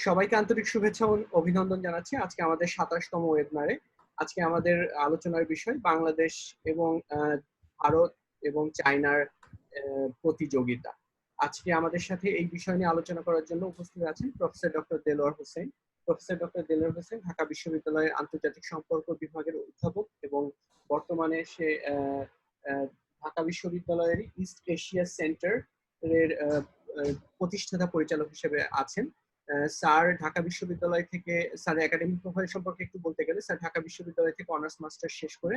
সবাইকে আন্তরিক শুভেচ্ছা ও অভিনন্দন জানাচ্ছি আজকে আমাদের 27তম ওয়েবিনারে। আজকে আমাদের আলোচনার বিষয় বাংলাদেশ এবং ভারত এবং চায়নার প্রতিযোগিতা। আজকে আমাদের সাথে এই বিষয় নিয়ে আলোচনা করার জন্য উপস্থিত আছেন professor doctor Delwar Hossain. Professor doctor Delwar Hossain Dhaka বিশ্ববিদ্যালয়ের আন্তর্জাতিক সম্পর্ক বিভাগের অধ্যাপক এবং বর্তমানে সে ঢাকা বিশ্ববিদ্যালয়ের ইস্ট এশিয়া সেন্টার এর প্রতিষ্ঠাতা পরিচালক হিসেবে আছেন। স্যার ঢাকা বিশ্ববিদ্যালয় থেকে স্যার একাডেমিক প্রোফাইল সম্পর্কে একটু বলতে গেলে স্যার ঢাকা বিশ্ববিদ্যালয় থেকে অনার্স মাস্টার্স শেষ করে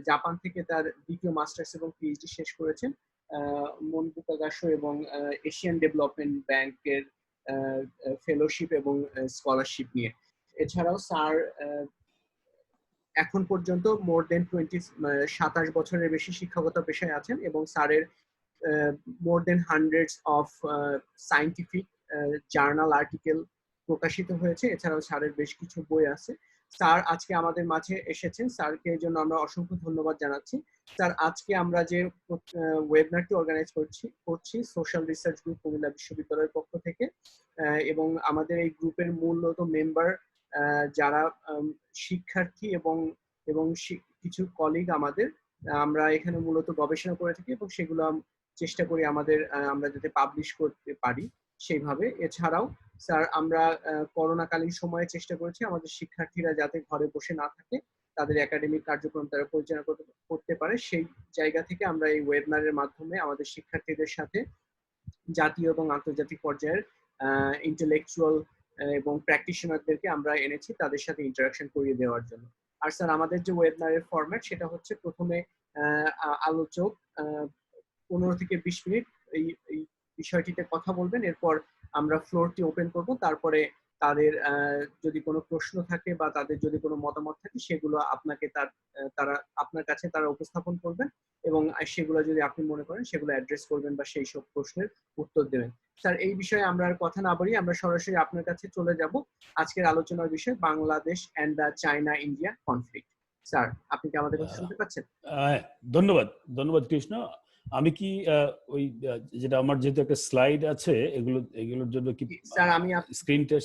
জাপান থেকে তার দ্বিতীয় মাস্টার্স এবং পিএইচডি শেষ করেছেন মনবুকাগাশো এবং এশিয়ান ডেভেলপমেন্ট ব্যাংকের ফেলোশিপ এবং স্কলারশিপ নিয়ে। এছাড়াও স্যার এখন পর্যন্ত মোর দেন 27 বছরের বেশি শিক্ষকতা পেশায় আছেন এবং স্যারের more than hundreds of scientific journal article প্রকাশিত হয়েছে। এছাড়াও স্যারের বেশ কিছু বই আছে। স্যার আজকে আমাদের মাঝে এসেছেন, স্যারকে এর জন্য আমরা অসংখ্য ধন্যবাদ জানাচ্ছি। স্যার আজকে আমরা যে ওয়েবিনারটি অর্গানাইজ করছি সোশ্যাল রিসার্চ গ্রুপ কুমিল্লা বিশ্ববিদ্যালয়ের পক্ষ থেকে, এবং আমাদের এই গ্রুপের মূলত মেম্বার যারা শিক্ষার্থী এবং এবং কিছু কলিগ আমাদের, আমরা এখানে মূলত গবেষণা করে থাকি এবং সেগুলো চেষ্টা করি আমরা যাতে পাবলিশ করতে পারি সেইভাবে। এছাড়াও স্যার আমরা করোনাকালীন সময়ে চেষ্টা করেছি আমাদের শিক্ষার্থীরা যাতে ঘরে বসে না থাকে, তাদের একাডেমিক কার্যক্রম তারা পরিচালনা করতে পারে। সেই জায়গা থেকে আমরা এই ওয়েবিনারের মাধ্যমে আমাদের শিক্ষার্থীদের সাথে জাতীয় এবং আন্তর্জাতিক পর্যায়ের ইন্টেলেকচুয়াল এবং প্র্যাকটিশনারদেরকে আমরা এনেছি তাদের সাথে ইন্টারাকশন করিয়ে দেওয়ার জন্য। আর স্যার আমাদের যে ওয়েবিনারের ফরম্যাট সেটা হচ্ছে প্রথমে আলোচক 15 থেকে 20 মিনিট এই বিষয়টিতে কথা বলবেন, এরপর আমরা ফ্লোরটি ওপেন করব, তারপরে তাদের যদি কোনো প্রশ্ন থাকে বা তাদের যদি কোনো মতামত থাকে সেগুলো তারা আপনার কাছে তারা উপস্থাপন করবেন এবং সেগুলো যদি আপনি মনে করেন সেগুলো অ্যাড্রেস করবেন বা সেই সব প্রশ্নের উত্তর দেবেন। স্যার এই বিষয়ে আমরা আর কথা না বাড়িয়ে আমরা সরাসরি আপনার কাছে চলে যাব। আজকের আলোচনার বিষয় Bangladesh and the China India conflict. Sir আপনি কি আমাদের কথা শুনতে পাচ্ছেন? ধন্যবাদ কৃষ্ণ। আমি কি ওই যেটা আমার যেহেতু একটা স্লাইড আছে এগুলোর জন্য কি স্যার আমি স্ক্রিনটা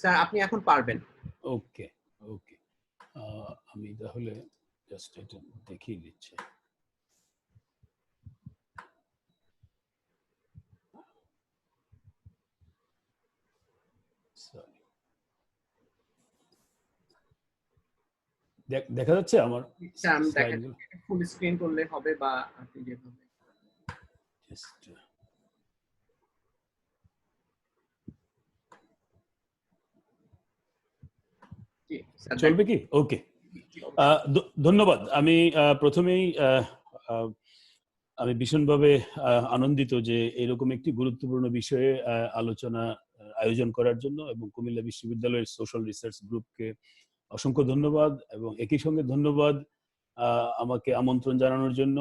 স্যার আপনি এখন পারবেন। ওকে আমি তাহলে জাস্ট এটা দেখিয়ে দিচ্ছি। দেখা যাচ্ছে আমার ফুল স্ক্রিন করলে হবে বা আপনি যেভাবে চলবে কি? ওকে, ধন্যবাদ। আমি প্রথমেই আমি ভীষণভাবে আনন্দিত যে এরকম একটি গুরুত্বপূর্ণ বিষয়ে আলোচনা আয়োজন করার জন্য, এবং কুমিল্লা বিশ্ববিদ্যালয়ের সোশ্যাল রিসার্চ গ্রুপকে অসংখ্য ধন্যবাদ এবং একই সঙ্গে ধন্যবাদ আমাকে আমন্ত্রণ জানানোর জন্য।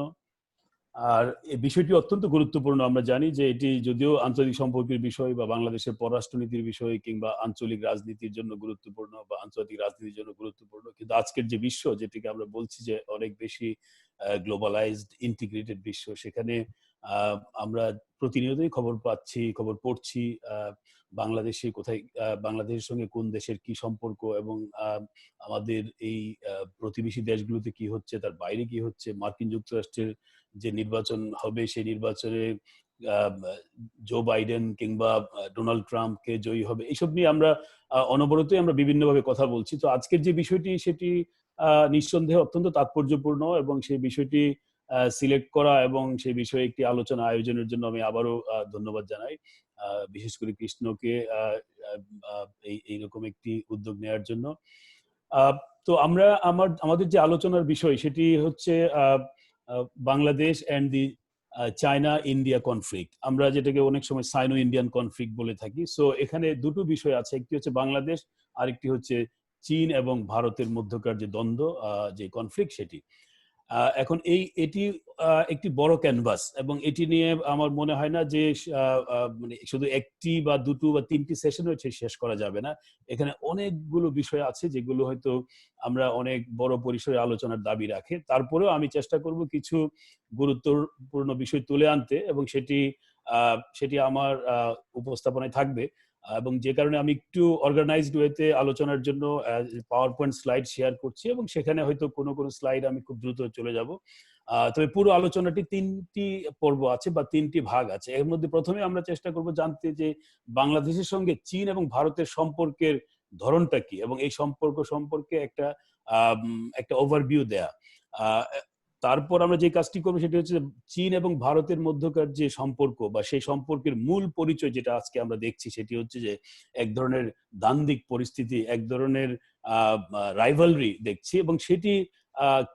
আর এই বিষয়টি অত্যন্ত গুরুত্বপূর্ণ। আমরা জানি যে এটি যদিও আন্তর্জাতিক সম্পর্কের বিষয় বা বাংলাদেশের পররাষ্ট্রনীতির বিষয় কিংবা আঞ্চলিক রাজনীতির জন্য গুরুত্বপূর্ণ বা আন্তর্জাতিক রাজনীতির জন্য গুরুত্বপূর্ণ, কিন্তু আজকের যে বিশ্ব যেটিকে আমরা বলছি যে অনেক বেশি গ্লোবালাইজড ইন্টিগ্রেটেড বিশ্ব, সেখানে আমরা প্রতিনিয়তই খবর পড়ছি বাংলাদেশে কোথায়, বাংলাদেশের সঙ্গে কোন দেশের কি সম্পর্ক এবং আমাদের এই প্রতিবেশী দেশগুলোতে কি হচ্ছে, তার বাইরে কি হচ্ছে, মার্কিন যুক্তরাষ্ট্রের যে নির্বাচন হবে সেই নির্বাচনে জো বাইডেন কিংবা ডোনাল্ড ট্রাম্পকে জয়ী হবে, এইসব নিয়ে আমরা অনবরতই আমরা বিভিন্নভাবে কথা বলছি। তো আজকের যে বিষয়টি সেটি নিঃসন্দেহে অত্যন্ত তাৎপর্যপূর্ণ এবং সেই বিষয়টি সিলেক্ট করা এবং সেই বিষয়ে একটি আলোচনা আয়োজনের জন্য আমি আবারও ধন্যবাদ জানাই, বিশেষ করে কৃষ্ণকে এইরকম একটি উদ্যোগ নেওয়ার জন্য। তো আমাদের যে আলোচনার বিষয় সেটি হচ্ছে Bangladesh and the China India conflict, আমরা যেটাকে অনেক সময় সাইনো ইন্ডিয়ান কনফ্লিক্ট বলে থাকি। সো এখানে দুটো বিষয় আছে, একটি হচ্ছে বাংলাদেশ, আরেকটি হচ্ছে চীন এবং ভারতের মধ্যকার যে দ্বন্দ্ব, যে কনফ্লিক্ট সেটি। এখন এটি একটি বড় ক্যানভাস, এবং এটি নিয়ে আমার মনে হয় না যে মানে শুধু একটি বা দুটো বা তিনটি সেশন হচ্ছে শেষ করা যাবে না। এখানে অনেকগুলো বিষয় আছে যেগুলো হয়তো আমরা অনেক বড় পরিসরে আলোচনার দাবি রাখে। তারপরেও আমি চেষ্টা করব কিছু গুরুত্বপূর্ণ বিষয় তুলে আনতে, এবং সেটি আমার উপস্থাপনায় থাকবে। এবং যে কারণে আমি একটু অর্গানাইজড ওয়েতে আলোচনার জন্য পাওয়ার পয়েন্ট স্লাইড শেয়ার করছি, এবং সেখানে হয়তো কোনো কোনো স্লাইড আমি খুব দ্রুত চলে যাব। তবে পুরো আলোচনাটি ৩টি পর্ব আছে বা ৩টি ভাগ আছে। এর মধ্যে প্রথমে আমরা চেষ্টা করব জানতে যে বাংলাদেশের সঙ্গে চীন এবং ভারতের সম্পর্কের ধরনটা কি, এবং এই সম্পর্ক সম্পর্কে একটা ওভারভিউ দেয়া। তারপর আমরা যে কাজটি করবো সেটি হচ্ছে চীন এবং ভারতের মধ্যকার যে সম্পর্ক বা সেই সম্পর্কের মূল পরিচয় যেটা আজকে আমরা দেখছি, সেটি হচ্ছে যে এক ধরনের দ্বান্দ্বিক পরিস্থিতি, এক ধরনের রাইভালরি দেখছি, এবং সেটি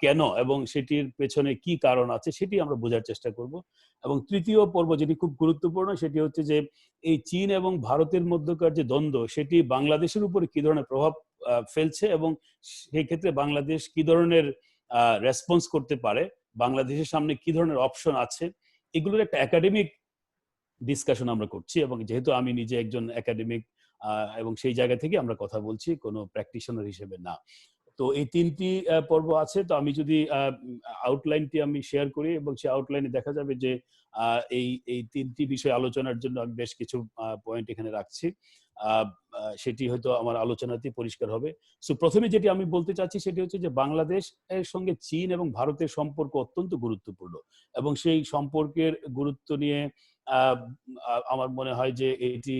কেন এবং সেটির পেছনে কি কারণ আছে সেটি আমরা বোঝার চেষ্টা করব। এবং তৃতীয় পর্ব যেটি খুব গুরুত্বপূর্ণ, সেটি হচ্ছে যে এই চীন এবং ভারতের মধ্যকার যে দ্বন্দ্ব, সেটি বাংলাদেশের উপরে কি ধরনের প্রভাব ফেলছে, এবং সেই ক্ষেত্রে বাংলাদেশ কি ধরনের রেসপন্স করতে পারে, বাংলাদেশের সামনে কি ধরনের অপশন আছে, এগুলোর একটা একাডেমিক ডিসকাশন আমরা করছি। এবং যেহেতু আমি নিজে একজন একাডেমিক, এবং সেই জায়গা থেকে আমরা কথা বলছি, কোনো প্র্যাকটিশনার হিসেবে না। তো এই ৩টি পর্ব আছে। তো আমি যদি আউটলাইনটি আমি শেয়ার করি, এবং সেই আউটলাইনে দেখা যাবে যে এই ৩টি বিষয় আলোচনার জন্য আমি বেশ কিছু পয়েন্ট এখানে রাখছি। সেটি হয়তো আমার আলোচনাতেই পরিষ্কার হবে। সো প্রথমে যেটি আমি বলতে চাচ্ছি সেটি হচ্ছে যে বাংলাদেশের সঙ্গে চীন এবং ভারতের সম্পর্ক অত্যন্ত গুরুত্বপূর্ণ, এবং সেই সম্পর্কের গুরুত্ব নিয়ে আমার মনে হয় যে এটি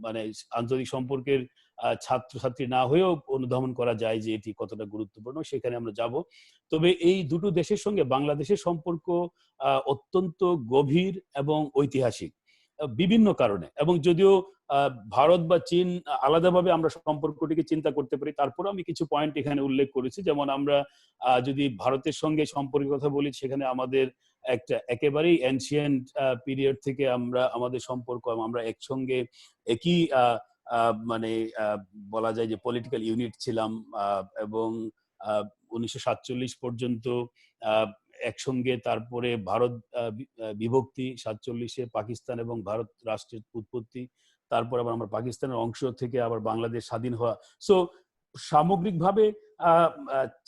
মানে আন্তর্জাতিক সম্পর্কের ছাত্রছাত্রী না হয়েও অনুধাবন করা যায় যে এটি কতটা গুরুত্বপূর্ণ, সেখানে আমরা যাব। তবে এই দুটো দেশের সঙ্গে বাংলাদেশের সম্পর্ক অত্যন্ত গভীর এবং ঐতিহাসিক বিভিন্ন কারণে। এবং যদিও ভারত বা চীন আলাদাভাবে আমরা সম্পর্কটিকে চিন্তা করতে পারি, তারপরে আমি কিছু পয়েন্ট এখানে উল্লেখ করেছি। যেমন আমরা যদি ভারতের সঙ্গে সম্পর্কের কথা বলি, সেখানে আমাদের একটা একেবারেই এনশিয়েন্ট পিরিয়ড থেকে আমাদের সম্পর্ক, আমরা একসঙ্গে একই মানে বলা যায় যে পলিটিক্যাল ইউনিট ছিলাম, এবং 1947 পর্যন্ত একসঙ্গে। তারপরে ভারত বিভক্তি, 47-এ পাকিস্তান এবং ভারত রাষ্ট্রের উৎপত্তি, তারপর আবার আমরা পাকিস্তানের অংশ থেকে আবার বাংলাদেশ স্বাধীন হওয়া। সো সামগ্রিকভাবে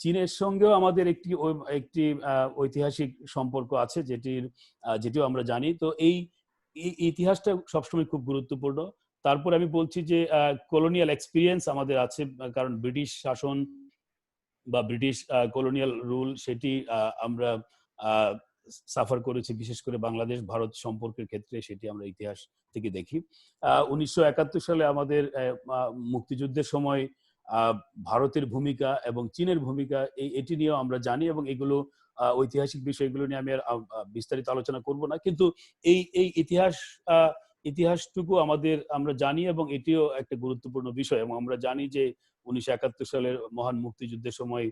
চীনের সঙ্গেও আমাদের একটি ঐতিহাসিক সম্পর্ক আছে, যেটিও আমরা জানি। তো এই ইতিহাসটা সবসময় খুব গুরুত্বপূর্ণ। তারপর আমি বলছি যে কলোনিয়াল এক্সপিরিয়েন্স আমাদের আছে, কারণ ব্রিটিশ শাসন বা ব্রিটিশ কলোনিয়াল রুল, সেটি আমরা সাফার করেছি, বিশেষ করে বাংলাদেশ ভারত সম্পর্কের ক্ষেত্রে সেটি আমরা ইতিহাস থেকে দেখি। 1971 সালে আমাদের মুক্তিযুদ্ধের সময় ভারতের ভূমিকা এবং চীনের ভূমিকা, এটি নিয়েও আমরা জানি, এবং এগুলো ঐতিহাসিক বিষয়গুলো নিয়ে আমি আর বিস্তারিত আলোচনা করব না। কিন্তু এই ইতিহাসটুকু আমরা জানি, এবং এটিও একটা গুরুত্বপূর্ণ বিষয়। এবং আমরা জানি যে 1971 সালের মহান মুক্তিযুদ্ধের সময়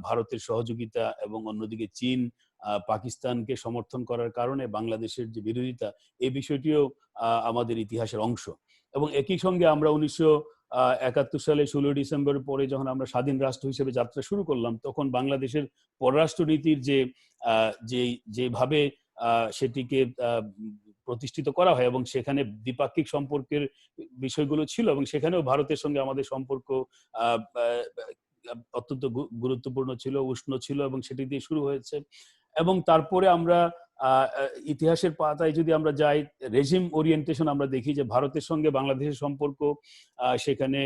ভারতের সহযোগিতা, এবং অন্যদিকে চীন পাকিস্তানকে সমর্থন করার কারণে বাংলাদেশের যে বিরোধিতা, এই বিষয়টিও আমাদের ইতিহাসের অংশ। এবং একই সঙ্গে আমরা 1971 সালে 16 ডিসেম্বর পরে যখন আমরা স্বাধীন রাষ্ট্র হিসেবে যাত্রা শুরু করলাম, তখন বাংলাদেশের পররাষ্ট্রনীতির যেভাবে সেটিকে প্রতিষ্ঠিত করা হয়, এবং সেখানে দ্বিপাক্ষিক সম্পর্কের বিষয়গুলো ছিল, এবং সেখানেও ভারতের সঙ্গে আমাদের সম্পর্ক অত্যন্ত গুরুত্বপূর্ণ ছিল, উষ্ণ ছিল, এবং সেটি দিয়ে শুরু হয়েছে। এবং তারপরে আমরা ইতিহাসের পাতায় যদি আমরা যাই, রেজিম ওরিয়েন্টেশন আমরা দেখি যে ভারতের সঙ্গে বাংলাদেশের সম্পর্ক সেখানে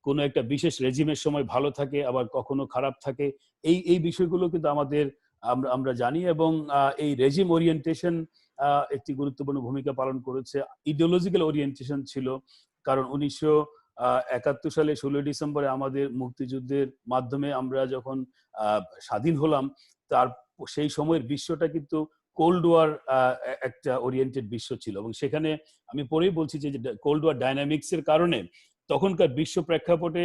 কোনো একটা বিশেষ রেজিমের সময় ভালো থাকে, আবার কখনো খারাপ থাকে। এই বিষয়গুলো কিন্তু আমরা জানি, এবং এই রেজিম ওরিয়েন্টেশন একটি গুরুত্বপূর্ণ ভূমিকা পালন করেছে। ইডিওলজিক্যাল ওরিয়েন্টেশন ছিল, কারণ 1971 সালে 16 ডিসেম্বরে আমাদের মুক্তিযুদ্ধের মাধ্যমে আমরা যখন স্বাধীন হলাম, সেই সময়ের বিশ্বটা কিন্তু কোল্ড ওয়ার একটা ওরিয়েন্টেড বিশ্ব ছিল, এবং সেখানে আমি পরেই বলছি যে কোল্ড ওয়ার ডাইনামিক্স এর কারণে তখনকার বিশ্ব প্রেক্ষাপটে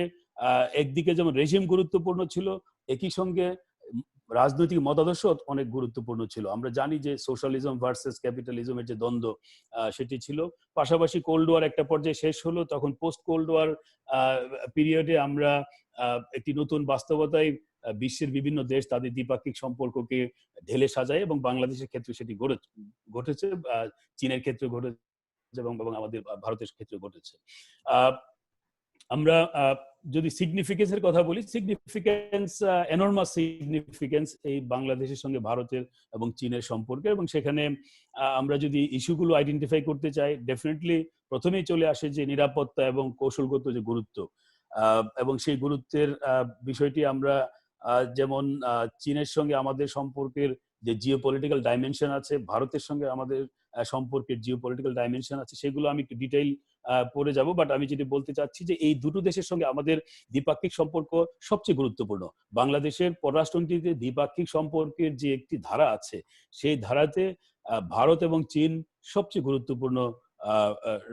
একদিকে যেমন রেজিম গুরুত্বপূর্ণ ছিল, একই সঙ্গে রাজনৈতিক মতাদর্শ অনেক গুরুত্বপূর্ণ ছিল। আমরা জানি যে সোশ্যালিজম ভার্সেস ক্যাপিটালিজমের যে দ্বন্দ্ব, সেটি ছিল। পাশাপাশি কোল্ড ওয়ার একটা পর্যায়ে শেষ হলো, তখন পোস্ট কোল্ড ওয়ার পিরিয়ডে আমরা একটি নতুন বাস্তবতায় বিশ্বের বিভিন্ন দেশ তাদের দ্বিপাক্ষিক সম্পর্ককে ঢেলে সাজায় এবং বাংলাদেশের ক্ষেত্রে সেটি ঘটেছে, চীনের ক্ষেত্রে ঘটেছে এবং আমাদের ভারতের ক্ষেত্রে ঘটেছে। আমরা যদি সিগনিফিকেন্সের কথা বলি, সিগনিফিকেন্স, এনর্মাস সিগনিফিকেন্স এই বাংলাদেশের সঙ্গে ভারতের এবং চীনের সম্পর্কে, এবং সেখানে আমরা যদি ইস্যুগুলো আইডেন্টিফাই করতে চাই, ডেফিনেটলি প্রথমেই চলে আসে যে নিরাপত্তা এবং কৌশলগত যে গুরুত্ব, এবং সেই গুরুত্বের বিষয়টি আমরা যেমন চীনের সঙ্গে আমাদের সম্পর্কের যে জিওপলিটিক্যাল ডাইমেনশন আছে, ভারতের সঙ্গে আমাদের সম্পর্কের জিওপলিটিক্যাল ডাইমেনশন আছে, সেগুলো আমি একটু ডিটেইল পড়ে যাব। বাট আমি যেটি বলতে চাচ্ছি যে এই দুটো দেশের সঙ্গে আমাদের দ্বিপাক্ষিক সম্পর্ক সবচেয়ে গুরুত্বপূর্ণ। বাংলাদেশের পররাষ্ট্রনীতিতে দ্বিপাক্ষিক সম্পর্কের যে একটি ধারা আছে, সেই ধারাতে ভারত এবং চীন সবচেয়ে গুরুত্বপূর্ণ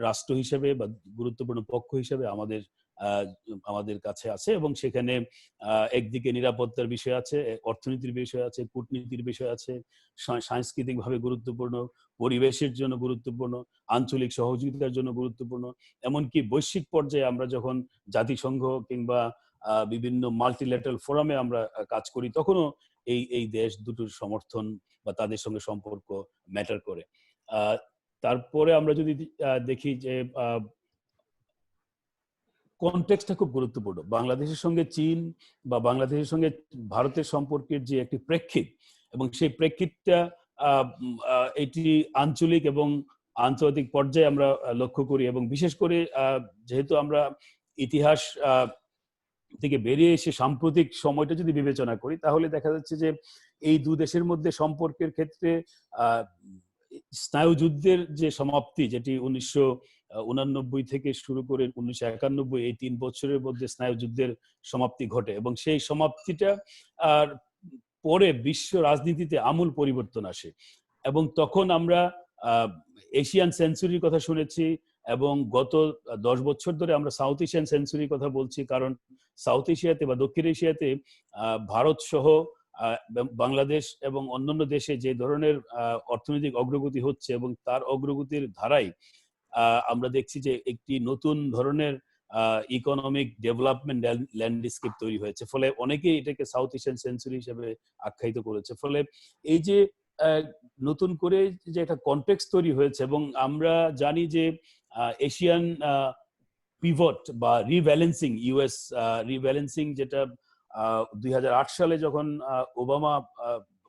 রাষ্ট্র হিসেবে বা গুরুত্বপূর্ণ পক্ষ হিসেবে আমাদের কাছে আছে, এবং সেখানে একদিকে নিরাপত্তার বিষয় আছে, অর্থনীতির বিষয় আছে, কূটনীতির বিষয় আছে, সাংস্কৃতিকভাবে গুরুত্বপূর্ণ, পরিবেশের জন্য গুরুত্বপূর্ণ, আঞ্চলিক সহযোগিতার জন্য গুরুত্বপূর্ণ, এমনকি বৈশ্বিক পর্যায়ে আমরা যখন জাতিসংঘ কিংবা বিভিন্ন মাল্টিল্যাটারাল ফোরামে আমরা কাজ করি, তখনও এই দেশ দুটোর সমর্থন বা তাদের সঙ্গে সম্পর্ক ম্যাটার করে। তারপরে আমরা যদি দেখি যে কনটেক্সটটা খুব গুরুত্বপূর্ণ। বাংলাদেশের সঙ্গে চীন বা বাংলাদেশের সঙ্গে ভারতের সম্পর্কের যে একটি প্রেক্ষিত, এবং সেই প্রেক্ষিতটা এটি আঞ্চলিক এবং আন্তর্জাতিক পর্যায়ে আমরা লক্ষ্য করি, এবং বিশেষ করে যেহেতু আমরা ইতিহাস থেকে বেরিয়ে এসে সাম্প্রতিক সময়টা যদি বিবেচনা করি, তাহলে দেখা যাচ্ছে যে এই দু দেশের মধ্যে সম্পর্কের ক্ষেত্রে স্নায়ুযুদ্ধের যে সমাপ্তি, যেটি 1989 থেকে শুরু করে 1991, এই 3 বছরের মধ্যে স্নায়ুযুদ্ধের সমাপ্তি ঘটে, এবং সেই সমাপ্তিটা আর পরে বিশ্ব রাজনীতিতে আমূল পরিবর্তন আসে। এবং তখন আমরা এশিয়ান সেঞ্চুরির কথা শুনেছি, এবং গত 10 বছর ধরে আমরা সাউথ এশিয়ান সেঞ্চুরির কথা বলছি, কারণ সাউথ এশিয়াতে বা দক্ষিণ এশিয়াতে ভারত সহ বাংলাদেশ এবং অন্যান্য দেশে যে ধরনের অর্থনৈতিক অগ্রগতি হচ্ছে, এবং তার অগ্রগতির ধারায় আমরা দেখছি যে একটি নতুন ধরনের ইকোনমিক ডেভেলপমেন্ট ল্যান্ডস্কেপ তৈরি হয়েছে। ফলে অনেকেই এটাকে সাউথ এশিয়ান সেঞ্চুরি হিসেবে আখ্যায়িত করেছে। ফলে এই যে নতুন করে যে একটা কনটেক্সট তৈরি হয়েছে, এবং আমরা জানি যে এশিয়ান পিভট বা রিব্যালেন্সিং, ইউএস রিব্যালেন্সিং, যেটা 2008 সালে যখন ওবামা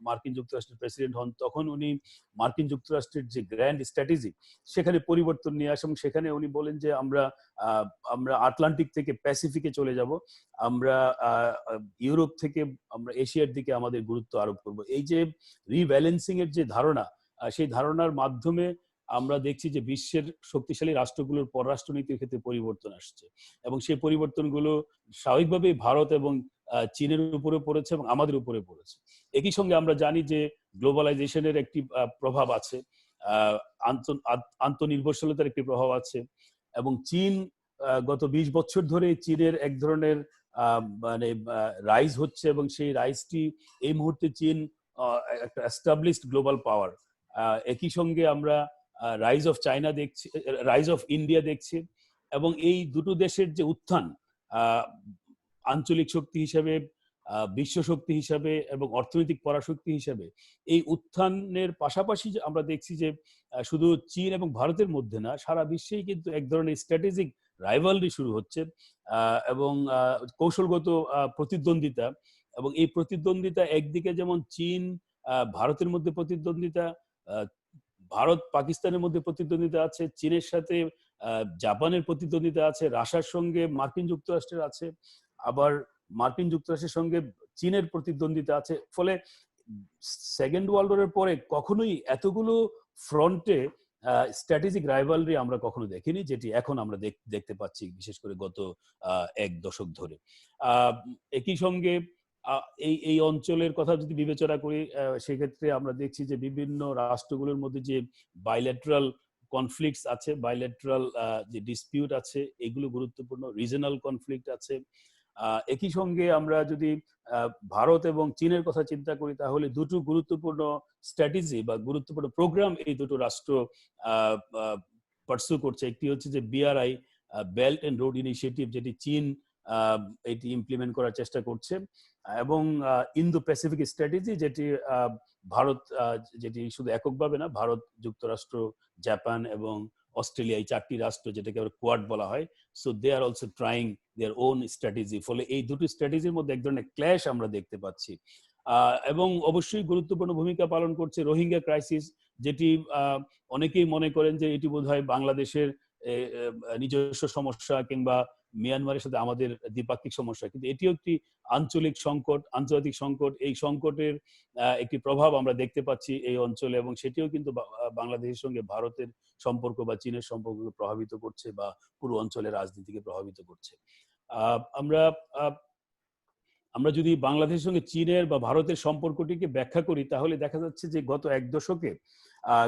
মার্কিন যুক্তরাষ্ট্রের প্রেসিডেন্ট হন, তখন উনি মার্কিন যুক্তরাষ্ট্রের যে গ্র্যান্ড স্ট্র্যাটেজি, সেখানে পরিবর্তন নিয়ে আসেন, এবং সেখানে উনি বলেন যে আমরা আটলান্টিক থেকে প্যাসিফিকে চলে যাব, আমরা ইউরোপ থেকে আমরা এশিয়ার দিকে আমাদের গুরুত্ব আরোপ করব। এই যে রিব্যালেন্সিং এর যে ধারণা, সেই ধারণার মাধ্যমে আমরা দেখছি যে বিশ্বের শক্তিশালী রাষ্ট্রগুলোর পররাষ্ট্রনীতির ক্ষেত্রে পরিবর্তন আসছে, এবং সেই পরিবর্তনগুলো স্বাভাবিকভাবেই ভারত এবং চীনের উপরে পড়েছে এবং আমাদের উপরে পড়েছে। একই সঙ্গে আমরা জানি যে গ্লোবালাইজেশনের একটি প্রভাব আছে, আন্তনির্ভরশীলতার একটি প্রভাব আছে, এবং চীন গত 20 বছর ধরে চীনের এক ধরনের মানে রাইজ হচ্ছে, এবং সেই রাইজটি এই মুহূর্তে চীন একটা এস্টাবলিশড গ্লোবাল পাওয়ার। একই সঙ্গে আমরা রাইজ অফ চায়না দেখছি, রাইজ অফ ইন্ডিয়া দেখছি, এবং এই দুটো দেশের যে উত্থান আঞ্চলিক শক্তি হিসেবে, বিশ্ব শক্তি হিসাবে এবং অর্থনৈতিক পরাশক্তি হিসাবে, এই উত্থানের পাশাপাশি আমরা দেখছি যে শুধু চীন এবং ভারতের মধ্যে না, সারা বিশ্বেই কিন্তু এক ধরনের স্ট্র্যাটেজিক রাইভালরি শুরু হচ্ছে, এবং কৌশলগত প্রতিদ্বন্দ্বিতা। এবং এই প্রতিদ্বন্দ্বিতা একদিকে যেমন চীন ভারতের মধ্যে প্রতিদ্বন্দ্বিতা, ভারত পাকিস্তানের মধ্যে প্রতিদ্বন্দ্বিতা আছে, চীনের সাথে জাপানের প্রতিদ্বন্দ্বিতা আছে, রাশিয়ার সঙ্গে মার্কিন যুক্তরাষ্ট্রের আছে, আবার মার্কিন যুক্তরাষ্ট্রের সঙ্গে চীনের প্রতিদ্বন্দ্বিতা আছে। ফলে সেকেন্ড ওয়ার্ল্ড ওয়ারের পরে কখনোই এতগুলো ফ্রন্টে স্ট্র্যাটেজিক রাইভালরি আমরা কখনো দেখিনি, যেটি এখন আমরা দেখতে পাচ্ছি, বিশেষ করে গত 1 দশক ধরে। একই সঙ্গে এই অঞ্চলের কথা যদি বিবেচনা করি, সেক্ষেত্রে আমরা দেখছি যে বিভিন্ন রাষ্ট্রগুলোর মধ্যে যে বাইল্যাটারাল কনফ্লিক্টস আছে, বাইল্যাটারাল যে ডিসপিউট আছে, এগুলো গুরুত্বপূর্ণ। রিজনাল কনফ্লিক্ট আছে। একই সঙ্গে আমরা যদি ভারত এবং চীনের কথা চিন্তা করি, তাহলে দুটো গুরুত্বপূর্ণ স্ট্র্যাটেজি বা গুরুত্বপূর্ণ প্রোগ্রাম এই দুটো রাষ্ট্র পারসু করছে। একটি হচ্ছে যে BRI, belt and road initiative, যেটি চীন এটি ইমপ্লিমেন্ট করার চেষ্টা করছে এবং ইন্দো প্যাসিফিক স্ট্র্যাটেজি যেটি ভারত যেটি শুধু এককভাবে না, ভারত, যুক্তরাষ্ট্র, জাপান এবং অস্ট্রেলিয়া, এই 4টি রাষ্ট্র যেটাকে আবার কোয়াড বলা হয়, so they are also trying their own strategy. ফলে এই দুটি স্ট্র্যাটেজির মধ্যে এক ধরনের ক্ল্যাশ আমরা দেখতে পাচ্ছি এবং অবশ্যই গুরুত্বপূর্ণ ভূমিকা পালন করছে রোহিঙ্গা ক্রাইসিস, যেটি অনেকেই মনে করেন যে এটি বোধহয় বাংলাদেশের নিজস্ব সমস্যা কিংবা মিয়ানমারের সাথে আমাদের দ্বিপাক্ষিক সমস্যা, কিন্তু এটিও একটি আঞ্চলিক সংকট, আন্তর্জাতিক সংকট। এই সংকটের একটি প্রভাব আমরা দেখতে পাচ্ছি এই অঞ্চলে এবং সেটিও কিন্তু বাংলাদেশের সঙ্গে ভারতের সম্পর্ক বা চীনের সম্পর্ককে প্রভাবিত করছে বা পুরো অঞ্চলের রাজনীতিকে প্রভাবিত করছে। আমরা যদি বাংলাদেশের সঙ্গে চীনের বা ভারতের সম্পর্কটিকে ব্যাখ্যা করি তাহলে দেখা যাচ্ছে যে গত এক দশকে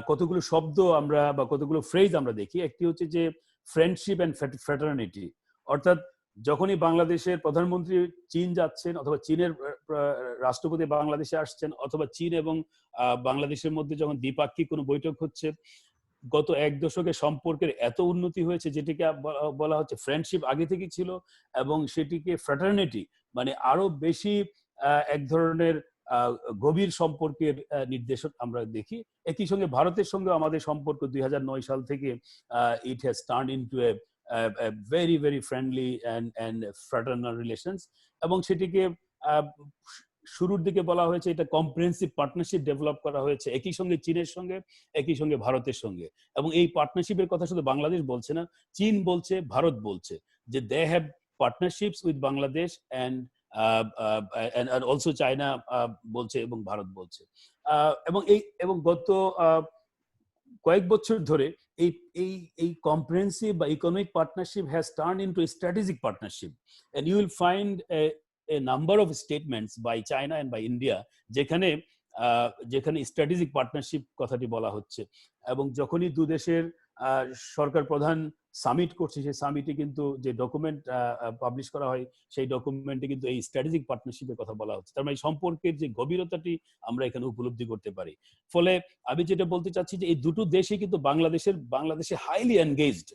কতগুলো শব্দ আমরা বা কতগুলো ফ্রেজ আমরা দেখি। একটি হচ্ছে যে ফ্রেন্ডশিপ অ্যান্ড ফ্র্যাটার্নিটি, অর্থাৎ যখনই বাংলাদেশের প্রধানমন্ত্রী চীন যাচ্ছেন অথবা চীনের রাষ্ট্রপতি বাংলাদেশে আসছেন অথবা চীন এবং বাংলাদেশের মধ্যে যখন দ্বিপাক্ষিক কোনো বৈঠক হচ্ছে, গত এক দশকে সম্পর্কের এত উন্নতি হয়েছে যেটিকে বলা হচ্ছে ফ্রেন্ডশিপ আগে থেকে ছিল এবং সেটিকে ফ্র্যাটার্নিটি মানে আরো বেশি এক ধরনের গভীর সম্পর্কের নির্দেশ আমরা দেখি। একই সঙ্গে ভারতের সঙ্গে আমাদের সম্পর্ক 2009 সাল থেকে it has turned into a very very friendly and fraternal relations এবং সেটিকে শুরুর দিকে বলা হয়েছে এটা কম্প্রিহেনসিভ পার্টনারশিপ ডেভেলপ করা হয়েছে একই সঙ্গে চীনের সঙ্গে, একই সঙ্গে ভারতের সঙ্গে। এবং এই পার্টনারশিপের কথা শুধু বাংলাদেশ বলছে না, চীন বলছে, ভারত বলছে যে they have partnerships with Bangladesh and also China বলছে এবং ভারত বলছে। এবং গত কয়েক বছর ধরে এই এই এই কম্প্রিহেনসিভ বা economic partnership has turn into strategic partnership and you will find a number of statements by China and by India যেখানে স্ট্র্যাটেজিক পার্টনারশিপ কথাটি বলা হচ্ছে। এবং যখনই দু দেশের সরকার প্রধান সামিট করছে, সেই সামিটে কিন্তু যে ডকুমেন্ট পাবলিশ করা হয় সেই ডকুমেন্টে কিন্তু এই স্ট্র্যাটেজিক পার্টনারশিপের কথা বলা হচ্ছে। তার মানে সম্পর্কের যে গভীরতাটি আমরা এখানে উপলব্ধি করতে পারি। ফলে আমি যেটা বলতে চাচ্ছি যে এই দুটো দেশই কিন্তু বাংলাদেশে হাইলি এনগেজড।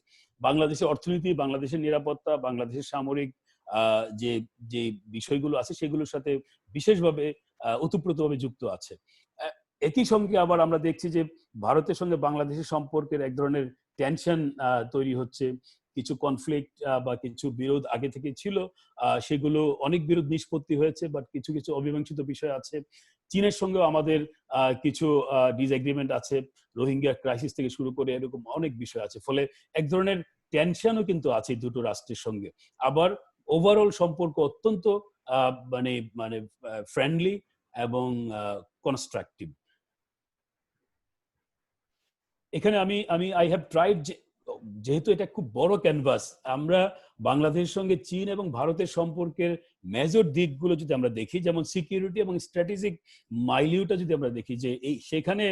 বাংলাদেশের অর্থনীতি, বাংলাদেশের নিরাপত্তা, বাংলাদেশের সামরিক যে যে বিষয়গুলো আছে সেগুলোর সাথে বিশেষভাবে ওতপ্রোতভাবে যুক্ত আছে। একই সঙ্গে আবার আমরা দেখছি যে ভারতের সঙ্গে বাংলাদেশের সম্পর্কের এক ধরনের টেনশন তৈরি হচ্ছে। কিছু কনফ্লিক্ট বা কিছু বিরোধ আগে থেকে ছিল, সেগুলো অনেক বিরোধ নিষ্পত্তি হয়েছে, বাট কিছু কিছু অমীমাংসিত বিষয় আছে। চীনের সঙ্গেও আমাদের কিছু ডিসএগ্রিমেন্ট আছে, রোহিঙ্গা ক্রাইসিস থেকে শুরু করে এরকম অনেক বিষয় আছে। ফলে এক ধরনের টেনশনও কিন্তু আছে দুটো রাষ্ট্রের সঙ্গে। আবার ওভারঅল সম্পর্ক অত্যন্ত মানে ফ্রেন্ডলি এবং কনস্ট্রাকটিভ। এখানে আমি আই হ্যাভ ট্রাইড, যেহেতু এটা খুব বড় ক্যানভাস, আমরা বাংলাদেশের সঙ্গে চীন এবং ভারতের সম্পর্কের মেজর দিকগুলো যদি আমরা দেখি, যেমন সিকিউরিটি এবং স্ট্র্যাটেজিক মাইলিউটা যদি আমরা দেখি, যে সেখানে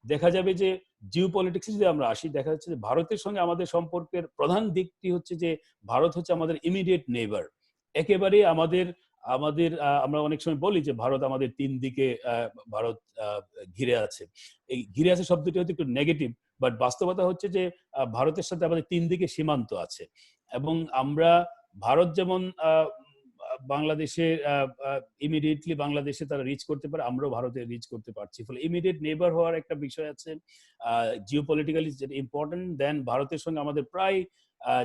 দেখা যাবে যে জিওপলিটিক্সে যদি আমরা আসি, দেখা যাচ্ছে যে ভারতের সঙ্গে আমাদের সম্পর্কের প্রধান দিকটি হচ্ছে যে ভারত হচ্ছে আমাদের ইমিডিয়েট নেইবার। একেবারে আমরা অনেক সময় বলি যে ভারত আমাদের 3 দিকে ভারত ঘিরে আছে। এই ঘিরে আছে শব্দটি হয়তো একটু নেগেটিভ, বাট বাস্তবতা হচ্ছে যে ভারতের সাথে আমাদের 3 দিকে সীমান্ত আছে এবং ভারত যেমন বাংলাদেশে ইমিডিয়েটলি বাংলাদেশে তারা রিচ করতে পারে, আমরাও ভারতে রিচ করতে পারছি। ফলে ইমিডিয়েট নেইবার হওয়ার একটা বিষয় আছে, জিওপলিটিক্যালি যেটা ইম্পর্টেন্ট। দেন ভারতের সঙ্গে আমাদের প্রায়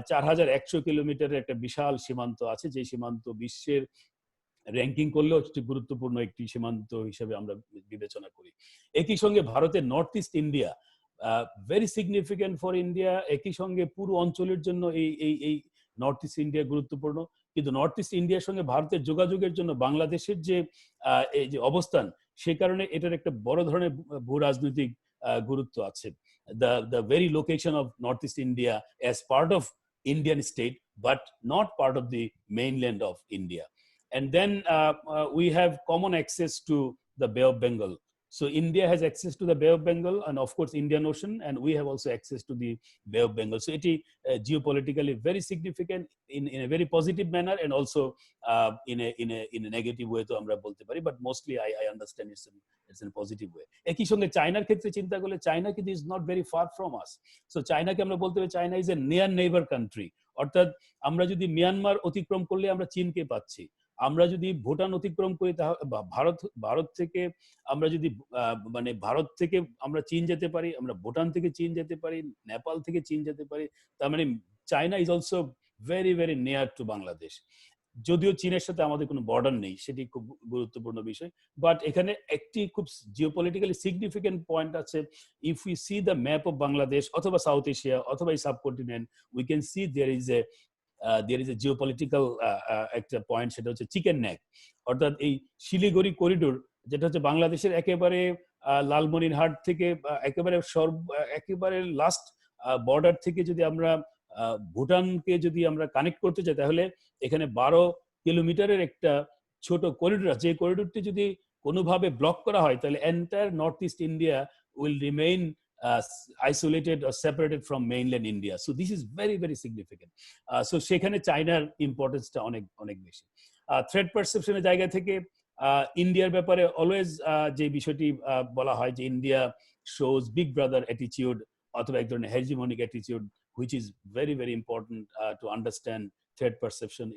4100 কিলোমিটারের একটা বিশাল সীমান্ত আছে, যে সীমান্ত বিশ্বের র্যাঙ্কিং করলেও গুরুত্বপূর্ণ একটি সীমান্ত হিসেবে আমরা বিবেচনা করি। একই সঙ্গে ভারতের north east India very significant for India. একই সঙ্গে পুরো অঞ্চলের জন্য এই নর্থ ইস্ট ইন্ডিয়া গুরুত্বপূর্ণ। কিন্তু নর্থ ইস্ট ইন্ডিয়ার সঙ্গে ভারতের যোগাযোগের জন্য বাংলাদেশের যে এই যে অবস্থান, সে কারণে এটার একটা বড় ধরনের ভূ রাজনৈতিক গুরুত্ব আছে। The very location of Northeast India as part of Indian state, but not part of the mainland of India. And then we have common access to the Bay of Bengal. So India has access to the Bay of Bengal and of course Indian Ocean, and we have also access to the Bay of Bengal. So it is geopolitically very significant in a very positive manner, and also in a negative way to আমরা বলতে পারি, but mostly I understand it's in a positive way. একই সঙ্গে চায়নার ক্ষেত্রে চিন্তা করলে China কিন্তু is not very far from us. So চায়নাকে আমরা বলতে পারি China is a near neighbor country. অর্থাৎ আমরা যদি মিয়ানমার অতিক্রম করলে আমরা চীনকে পাচ্ছি, আমরা যদি ভুটান অতিক্রম করি তাহলে ভারত থেকে আমরা যদি মানে ভারত থেকে আমরা চীন যেতে পারি, আমরা ভুটান থেকে চীন যেতে পারি, নেপাল থেকে চীন যেতে পারি। তার মানে China is also very very near to Bangladesh. যদিও চীনের সাথে আমাদের কোনো বর্ডার নেই, সেটি খুব গুরুত্বপূর্ণ বিষয়। বাট এখানে একটি খুব জিওপলিটিক্যালি সিগনিফিকেন্ট পয়েন্ট আছে। If we see the map of Bangladesh অথবা সাউথ এশিয়া অথবা এই subcontinent, we can see there is a geopolitical একটা পয়েন্ট, সেটা হচ্ছে চিকেন নেক। অর্থাৎ এই শিলিগুড়ি করিডোর, যেটা হচ্ছে বাংলাদেশের একেবারে লালমনিরহাট থেকে একেবারে লাস্ট বর্ডার থেকে যদি আমরা ভুটানকে যদি আমরা কানেক্ট করতে চাই, তাহলে এখানে 12 কিলোমিটারের একটা ছোট করিডোর আছে। এই করিডোরটি যদি কোনোভাবে ব্লক করা হয়, তাহলে entire north east India will remain isolated or separated from mainland India. So this is very very significant. So সেখানে চায়নার ইম্পর্টেন্সটা অনেক অনেক বেশি। থ্রেট পারসেপশনের জায়গা থেকে ইন্ডিয়ার ব্যাপারে অলওয়েজ যে বিষয়টি বলা হয় যে India shows big brother attitude অথবা এক ধরনের hegemonic attitude, which is very very important to understand threat perception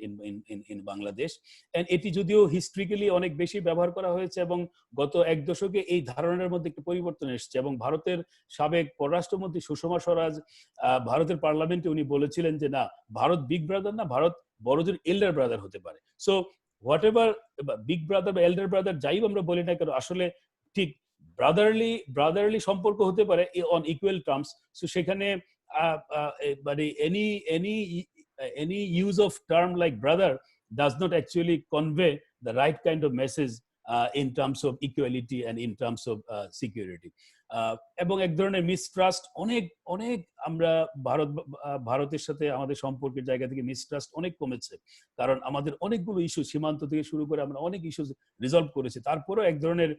in Bangladesh. And এটি যদিও হিস্ট্রিক্যালি অনেক বেশি ব্যবহার করা হয়েছে এবং গত এক দশকে এই ধারণার মধ্যে একটি পরিবর্তন এসেছে। এবং ভারতের সাবেক পররাষ্ট্রমন্ত্রী সুষমা স্বরাজ ভারতের পার্লামেন্টে উনি বলেছিলেন যে না, ভারত বিগ ব্রাদার না, ভারত বড়দের এল্ডার ব্রাদার হতে পারে। So what ever big brother বা এল্ডার ব্রাদার যাই আমরা বলি না কেন, আসলে ঠিক ব্রাদারলি সম্পর্ক হতে পারে অন ইকুয়াল টার্মস। সো সেখানে but any use of term like brother does not actually convey the right kind of message in terms of equality and in terms of security. এবং এক ধরনের মিসট্রাস্ট অনেক আমরা ভারতের সাথে আমাদের সম্পর্কের জায়গা থেকে মিসট্রাস্ট অনেক কমেছে, কারণ আমাদের অনেকগুলো ইস্যু সীমান্ত থেকে শুরু করে আমরা অনেক ইস্যু রিজলভ করেছি। তারপরেও এক ধরনের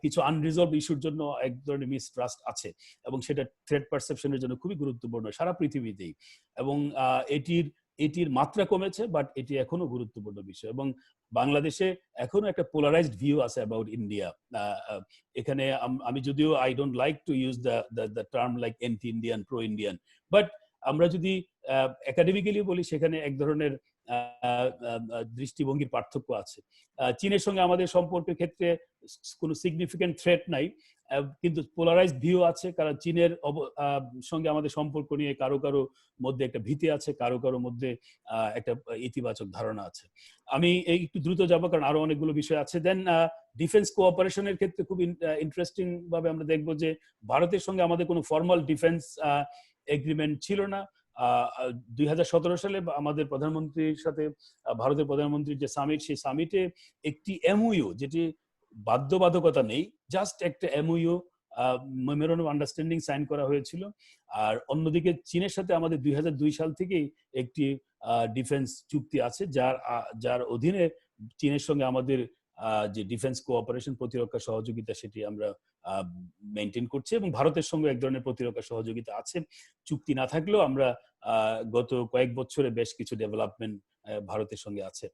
কিছু আনরিজলভ ইস্যুর জন্য এক ধরনের মিসট্রাস্ট আছে, এবং সেটা থ্রেট পারসেপশনের জন্য খুবই গুরুত্বপূর্ণ সারা পৃথিবীতেই। এবং এটির মাত্রা কমেছে, বাট এটি এখনো গুরুত্বপূর্ণ বিষয়। এবং বাংলাদেশে এখনো একটা পোলারাইজড ভিউ আছে অ্যাবাউট ইন্ডিয়া। এখানে আমি যদিও I don't like to use the term like anti Indian, pro Indian, but আমরা যদি একাডেমিক্যালি বলি, সেখানে এক ধরনের দৃষ্টিভঙ্গির পার্থক্য আছে। চীনের সঙ্গে আমাদের সম্পর্কের ক্ষেত্রে কোনো সিগনিফিকেন্ট থ্রেট নাই, কিন্তু পোলারাইজড ভিউ আছে, কারণ চীনের সঙ্গে আমাদের সম্পর্ক নিয়ে কারো কারো মধ্যে একটা ভীতি আছে, কারো কারো মধ্যে একটা ইতিবাচক ধারণা আছে। আমি একটু দ্রুত যাবো কারণ আরো অনেকগুলো বিষয় আছে। দেন ডিফেন্স কোঅপারেশনের ক্ষেত্রে খুব ইন্টারেস্টিং ভাবে আমরা দেখবো যে ভারতের সঙ্গে আমাদের কোনো ফর্মাল ডিফেন্স এগ্রিমেন্ট ছিল না। 2017 সালে আমাদের প্রধানমন্ত্রীর সাথে ভারতের প্রধানমন্ত্রীর যে সামিট, সেই সামিটে একটি এমওইউ, যেটি বাধ্যবাধকতা নেই, জাস্ট একটা MOU memorandum of understanding sign করা হয়েছিল। আর অন্যদিকে চীনের সাথে আমাদের 2002 সাল থেকেই একটি ডিফেন্স চুক্তি আছে, যার অধীনে চীনের সঙ্গে আমাদের যে ডিফেন্স কোঅপারেশন, প্রতিরক্ষা সহযোগিতা, সেটি আমরা মেনটেন করছি। এবং ভারতের সঙ্গে এক ধরনের প্রতিরক্ষা সহযোগিতা আছে। চুক্তি না থাকলেও আমরা গত কয়েক বছরে বেশ কিছু ডেভেলপমেন্ট ভারতের সঙ্গে আছে।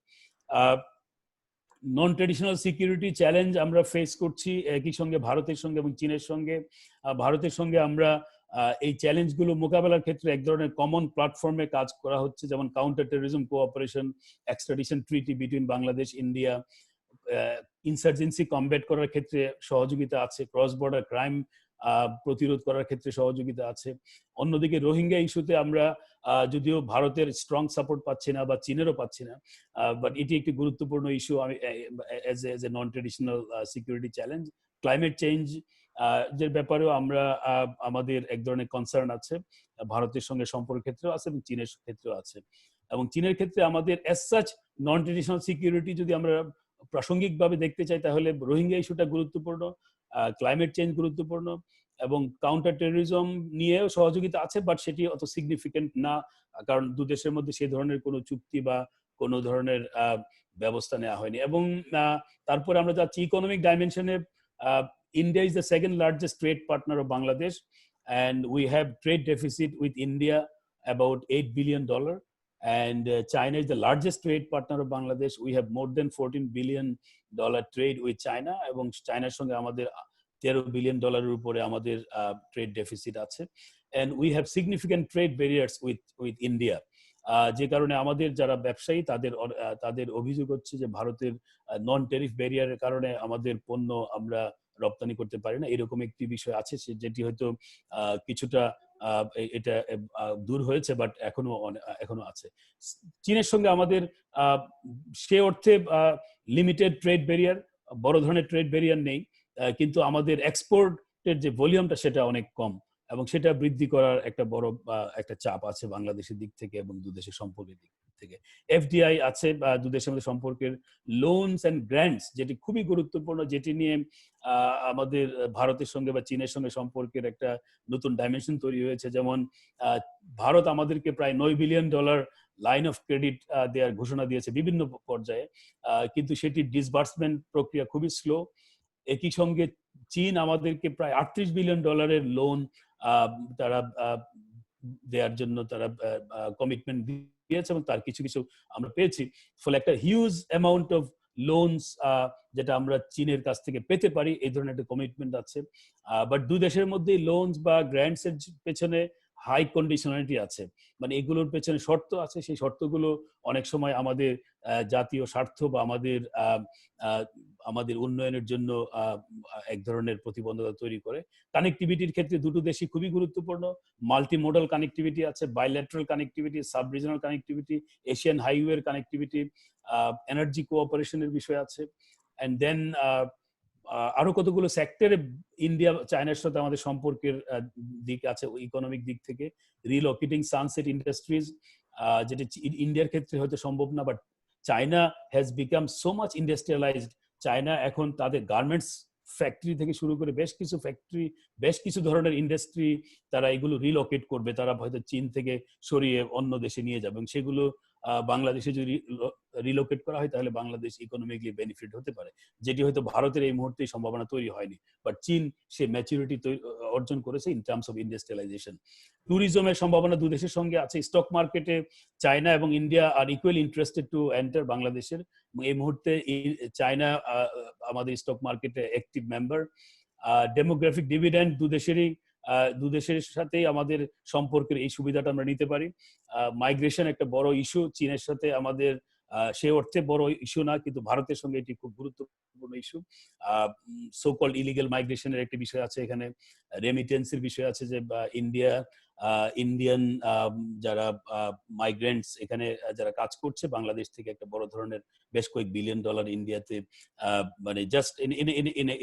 নন ট্রেডিশনাল সিকিউরিটি চ্যালেঞ্জ আমরা ফেস করছি একই সঙ্গে ভারতের সঙ্গে এবং চীনের সঙ্গে। ভারতের সঙ্গে আমরা এই চ্যালেঞ্জগুলো মোকাবেলার ক্ষেত্রে এক ধরনের কমন প্ল্যাটফর্মে কাজ করা হচ্ছে, যেমন counter terrorism cooperation, extradition treaty between Bangladesh India, insurgency combat করার ক্ষেত্রে সহযোগিতা আছে, ক্রস বর্ডার ক্রাইম প্রতিরোধ করার ক্ষেত্রে সহযোগিতা আছে। অন্যদিকে রোহিঙ্গা ইস্যুতে আমরা যদিও ভারতের স্ট্রং সাপোর্ট পাচ্ছি না বা চীনেরও পাচ্ছি না, বাট এটি একটি গুরুত্বপূর্ণ issue as a non traditional security challenge. Climate change এর ব্যাপারেও আমরা আমাদের এক ধরনের কনসার্ন আছে, ভারতের সঙ্গে সম্পর্কের ক্ষেত্রেও আছে এবং চীনের ক্ষেত্রেও আছে। এবং চীনের ক্ষেত্রে আমাদের এজ সাচ নন ট্রেডিশনাল সিকিউরিটি যদি আমরা প্রাসঙ্গিকভাবে দেখতে চাই, তাহলে রোহিঙ্গা ইস্যুটা গুরুত্বপূর্ণ, ক্লাইমেট চেঞ্জ গুরুত্বপূর্ণ, এবং কাউন্টার টেরোরিজম নিয়েও সহযোগিতা আছে, বাট সেটি অত সিগনিফিকেন্ট না, কারণ দু দেশের মধ্যে সেই ধরনের কোনো চুক্তি বা কোনো ধরনের ব্যবস্থা নেওয়া হয়নি। এবং তারপরে আমরা যাচ্ছি economic ডাইমেনশনে। India is the second largest trade partner of Bangladesh, and we have trade deficit with India about $8 billion. And China is the largest trade partner of Bangladesh. We have more than $14 billion trade with China, এবং চায়নার সঙ্গে আমাদের $13 billion উপরে আমাদের trade deficit আছে. And we have significant trade barriers with India. যে কারণে আমাদের যারা ব্যবসায়ী তাদের অভিযোগ হচ্ছে যে ভারতের নন ট্যারিফ ব্যারিয়ারের কারণে আমাদের পণ্য আমরা রপ্তানি করতে পারি না, এরকম একটি বিষয় আছে যেটি হয়তো কিছুটা এটা দূর হয়েছে, বাট এখনো আছে। চীনের সঙ্গে আমাদের সে অর্থে লিমিটেড ট্রেড ব্যারিয়ার, বড় ধরনের ট্রেড ব্যারিয়ার নেই, কিন্তু আমাদের এক্সপোর্টের যে ভলিউমটা সেটা অনেক কম, এবং সেটা বৃদ্ধি করার একটা বড় একটা চাপ আছে বাংলাদেশের দিক থেকে এবং দুদেশের সম্পর্কের দিক থেকে। এফডিআই আছে দুদেশের মধ্যে সম্পর্কের, লোনস অ্যান্ড গ্র্যান্টস যেটি খুবই গুরুত্বপূর্ণ, যেটি নিয়ে আমাদের ভারতের সঙ্গে বা চীনের সঙ্গে সম্পর্কের একটা নতুন ডাইমেনশন তৈরি হয়েছে। যেমন ভারত আমাদেরকে প্রায় $9 বিলিয়ন লাইন অফ ক্রেডিট দেওয়ার ঘোষণা দিয়েছে বিভিন্ন পর্যায়ে, কিন্তু সেটি ডিসবার্সমেন্ট প্রক্রিয়া খুবই স্লো। একই সঙ্গে চীন আমাদেরকে প্রায় $38 বিলিয়ন লোন তারা দেওয়ার জন্য তারা কমিটমেন্ট দিয়েছে, এবং তার কিছু কিছু আমরা পেয়েছি। ফলে একটা হিউজ অ্যামাউন্ট অফ লোনস যেটা আমরা চীনের কাছ থেকে পেতে পারি, এই ধরনের একটা কমিটমেন্ট আছে। বাট দু দেশের মধ্যে লোনস বা গ্র্যান্টস এর পেছনে হাই কন্ডিশনালিটি আছে, মানে এগুলোর পেছনে শর্ত আছে। সেই শর্তগুলো অনেক সময় আমাদের জাতীয় স্বার্থ বা আমাদের উন্নয়নের জন্য এক ধরনের প্রতিবন্ধকতা তৈরি করে। কানেক্টিভিটির ক্ষেত্রে দুটো দেশই খুবই গুরুত্বপূর্ণ। মাল্টি মোডাল কানেক্টিভিটি আছে, bilateral connectivity, sub regional connectivity, Asian হাইওয়ের কানেক্টিভিটি, এনার্জি কোঅপারেশনের বিষয় আছে। অ্যান্ড দেন আরো কতগুলো সেক্টরে ইন্ডিয়া চায়নার সাথে আমাদের সম্পর্কের দিক আছে ইকোনমিক দিক থেকে। রিলোকেটিং সানসেট ইন্ডাস্ট্রিজ, যেটা ইন্ডিয়ার ক্ষেত্রে হয়তো সম্ভব না, but China has become so much industrialised. China এখন তাদের গার্মেন্টস ফ্যাক্টরি থেকে শুরু করে বেশ কিছু ফ্যাক্টরি, বেশ কিছু ধরনের ইন্ডাস্ট্রি তারা এগুলো রিলোকেট করবে, তারা হয়তো চীন থেকে সরিয়ে অন্য দেশে নিয়ে যাবে, এবং সেগুলো বাংলাদেশে যদি রিলোকেট করা হয় তাহলে বাংলাদেশ ইকোনমিকলি বেনিফিট হতে পারে, যেটি হয়তো ভারতের এই মুহূর্তে সম্ভাবনা তৈরি হয়নি। বাট চীন সে ম্যাচুরিটি অর্জন করেছে ইন টার্মস অফ ইন্ডাস্ট্রিয়ালাইজেশন। ট্যুরিজমের সম্ভাবনা দু দেশের সঙ্গে আছে। স্টক মার্কেটে চায়না এবং India are equally interested to enter বাংলাদেশের। এই মুহূর্তে চায়না আমাদের স্টক মার্কেটে অ্যাক্টিভ মেম্বার। ডেমোগ্রাফিক ডিভিডেন্ড দু দেশের সাথেই আমাদের সম্পর্কের এই সুবিধাটা আমরা নিতে পারি। মাইগ্রেশন একটা বড় ইস্যু চীনের সাথে আমাদের, সে অর্থে বড় ইস্যু না, কিন্তু ভারতের সঙ্গে এটি খুব গুরুত্বপূর্ণ ইস্যু। সো কল্ড ইলিগাল মাইগ্রেশনের একটা বিষয় আছে এখানে। রেমিটেন্সের বিষয় আছে, যে ইন্ডিয়ান যারা মাইগ্রেন্টস এখানে যারা কাজ করছে বাংলাদেশ থেকে একটা বড় ধরনের বেশ কয়েক $1 বিলিয়ন ইন্ডিয়াতে, মানে just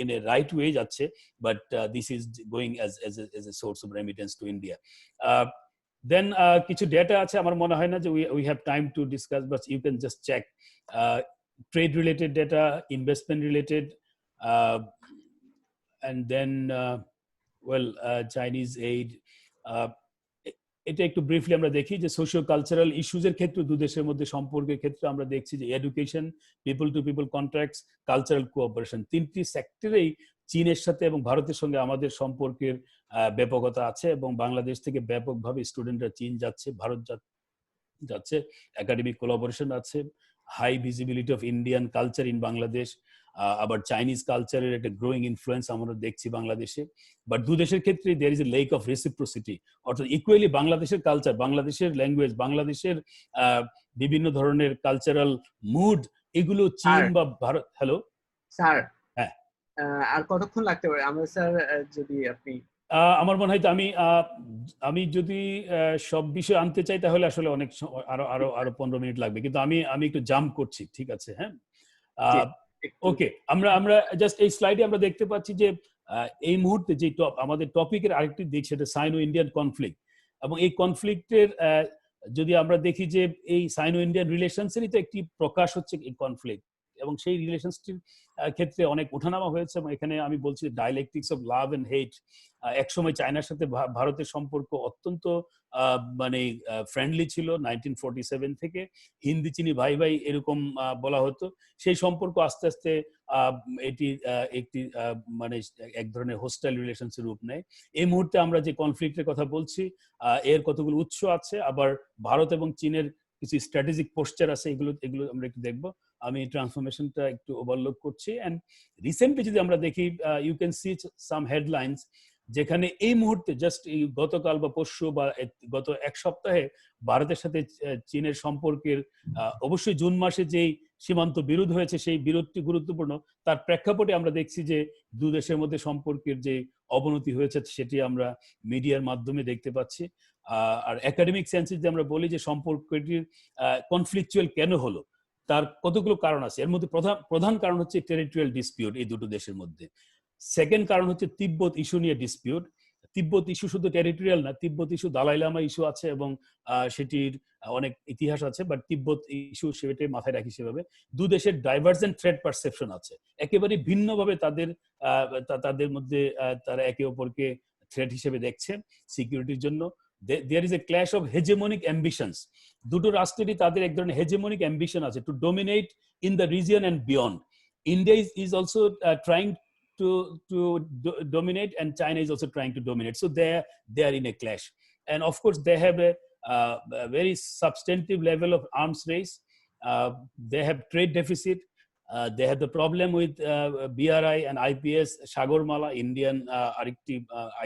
in a right way যাচ্ছে, but this is going as a source of remittance to India. Then কিছু ডেটা আছে, আমার মনে হয় না যে we have time to discuss, but you can just check trade related data, investment related, and then Chinese aid. এটা একটু briefly আমরা দেখি যে সোশিও কালচারাল ইস্যুজের ক্ষেত্রে দু দেশের মধ্যে সম্পর্কের ক্ষেত্রে আমরা দেখছি যে education, people to people contracts, cultural cooperation, তিনটি সেক্টরেই চীনের সাথে এবং ভারতের সঙ্গে আমাদের সম্পর্কের ব্যাপকতা আছে, এবং বাংলাদেশ থেকে ব্যাপকভাবে স্টুডেন্টরা চীন যাচ্ছে, ভারত যাচ্ছে, একাডেমিক কোলাবোরেশন আছে, high visibility of Indian culture in Bangladesh, আবার চাইনিজ কালচারের একটা গ্রোয়িং ইনফ্লুয়েন্স আমরা দেখছি বাংলাদেশে। বাট দু দেশের ক্ষেত্রে there is a lack of reciprocity, অর্থাৎ ইকুয়ালি বাংলাদেশের কালচার, বাংলাদেশের ল্যাঙ্গুয়েজ, বাংলাদেশের বিভিন্ন ধরনের কালচারাল মুড, এগুলো চীন বা ভারত। হ্যালো স্যার, হ্যাঁ, আর কতক্ষণ লাগতে পারে আমরা স্যার, যদি আপনি আমার মনে হয় আমি যদি সব বিষয় আনতে চাই তাহলে আসলে অনেক আরো 15 মিনিট লাগবে, কিন্তু আমি একটু জাম্প করছি, ঠিক আছে? হ্যাঁ, ওকে, আমরা জাস্ট এই স্লাইডে আমরা দেখতে পাচ্ছি যে এই মুহূর্তে যে আমাদের টপিকের আরেকটি দিক, সেটা সাইনো ইন্ডিয়ান কনফ্লিক্ট, এবং এই কনফ্লিক্টের যদি আমরা দেখি যে এই সাইনো ইন্ডিয়ান রিলেশনসেরই তো একটি প্রকাশ হচ্ছে এই কনফ্লিক্ট, এবং সেই রিলেশনসটির ক্ষেত্রে অনেক ওঠানামা হয়েছে এবং এখানে আমি বলছি ডায়ালেকটিক্স অফ লাভ এন্ড হেট। একসময় চায়নার সাথে ভারতের সম্পর্ক অত্যন্ত মানে ফ্রেন্ডলি ছিল 1947 থেকে, হিন্দি চিনি ভাই ভাই এরকম বলা হতো। সেই সম্পর্ক আস্তে আস্তে এটি একটি মানে এক ধরনের হোস্টাইল রিলেশনসের রূপ নেয়। এই মুহূর্তে আমরা যে কনফ্লিক্টের কথা বলছি এর কতগুলো উৎস আছে, আবার ভারত এবং চীনের কিছু স্ট্র্যাটেজিক পোস্টার আছে, এগুলো আমরা একটু দেখবো। আমি ট্রান্সফরমেশনটা একটু ওভারলোক করছি। এন্ড রিসেন্টলি যদি আমরা দেখি you can see some headlines, যেখানে এই মুহূর্তে জাস্ট এই গতকাল বা পরশু বা গত এক সপ্তাহে ভারতের সাথে চীনের সম্পর্কের অবশ্যই জুন মাসে যেই সীমান্ত বিরোধ হয়েছে সেই বিরোধটি গুরুত্বপূর্ণ। তার প্রেক্ষাপটে আমরা দেখছি যে দু দেশের মধ্যে সম্পর্কের যে অবনতি হয়েছে সেটি আমরা মিডিয়ার মাধ্যমে দেখতে পাচ্ছি। আর একাডেমিক সেন্সে যে আমরা বলি যে সম্পর্কটির কনফ্লিকচুয়াল কেন হলো, তার কতগুলো কারণ আছে। এর মধ্যে প্রধান কারণ হচ্ছে টেরিটোরিয়াল ডিসপিউট এই দুটো দেশের মধ্যে। সেকেন্ড কারণ হচ্ছে তিব্বত ইস্যু নিয়ে ডিসপিউট। তিব্বত ইস্যু শুধু টেরিটোরিয়াল না, তিব্বত ইস্যু দালাই লামা ইস্যু আছে এবং সেটির অনেক ইতিহাস আছে, বাট তিব্বত ইস্যু সেটাই মাথায় রাখি সেভাবে। দু দেশের ডাইভার্জেন্ট থ্রেট পারসেপশন আছে, একেবারে ভিন্নভাবে তাদের মধ্যে তারা একে অপরকে থ্রেট হিসেবে দেখছে সিকিউরিটির জন্য। There is a clash of hegemonic ambitions. দুটো রাষ্ট্রেরই তাদের এক ধরনের hegemonic ambition আছে to dominate in the region and beyond. India is also trying to dominate, and China is also trying to dominate. So they are in a clash, and of course they have a very substantive level of arms race. They have trade deficit. They have the problem with BRI and IPS, Sagarmala, Indian arikti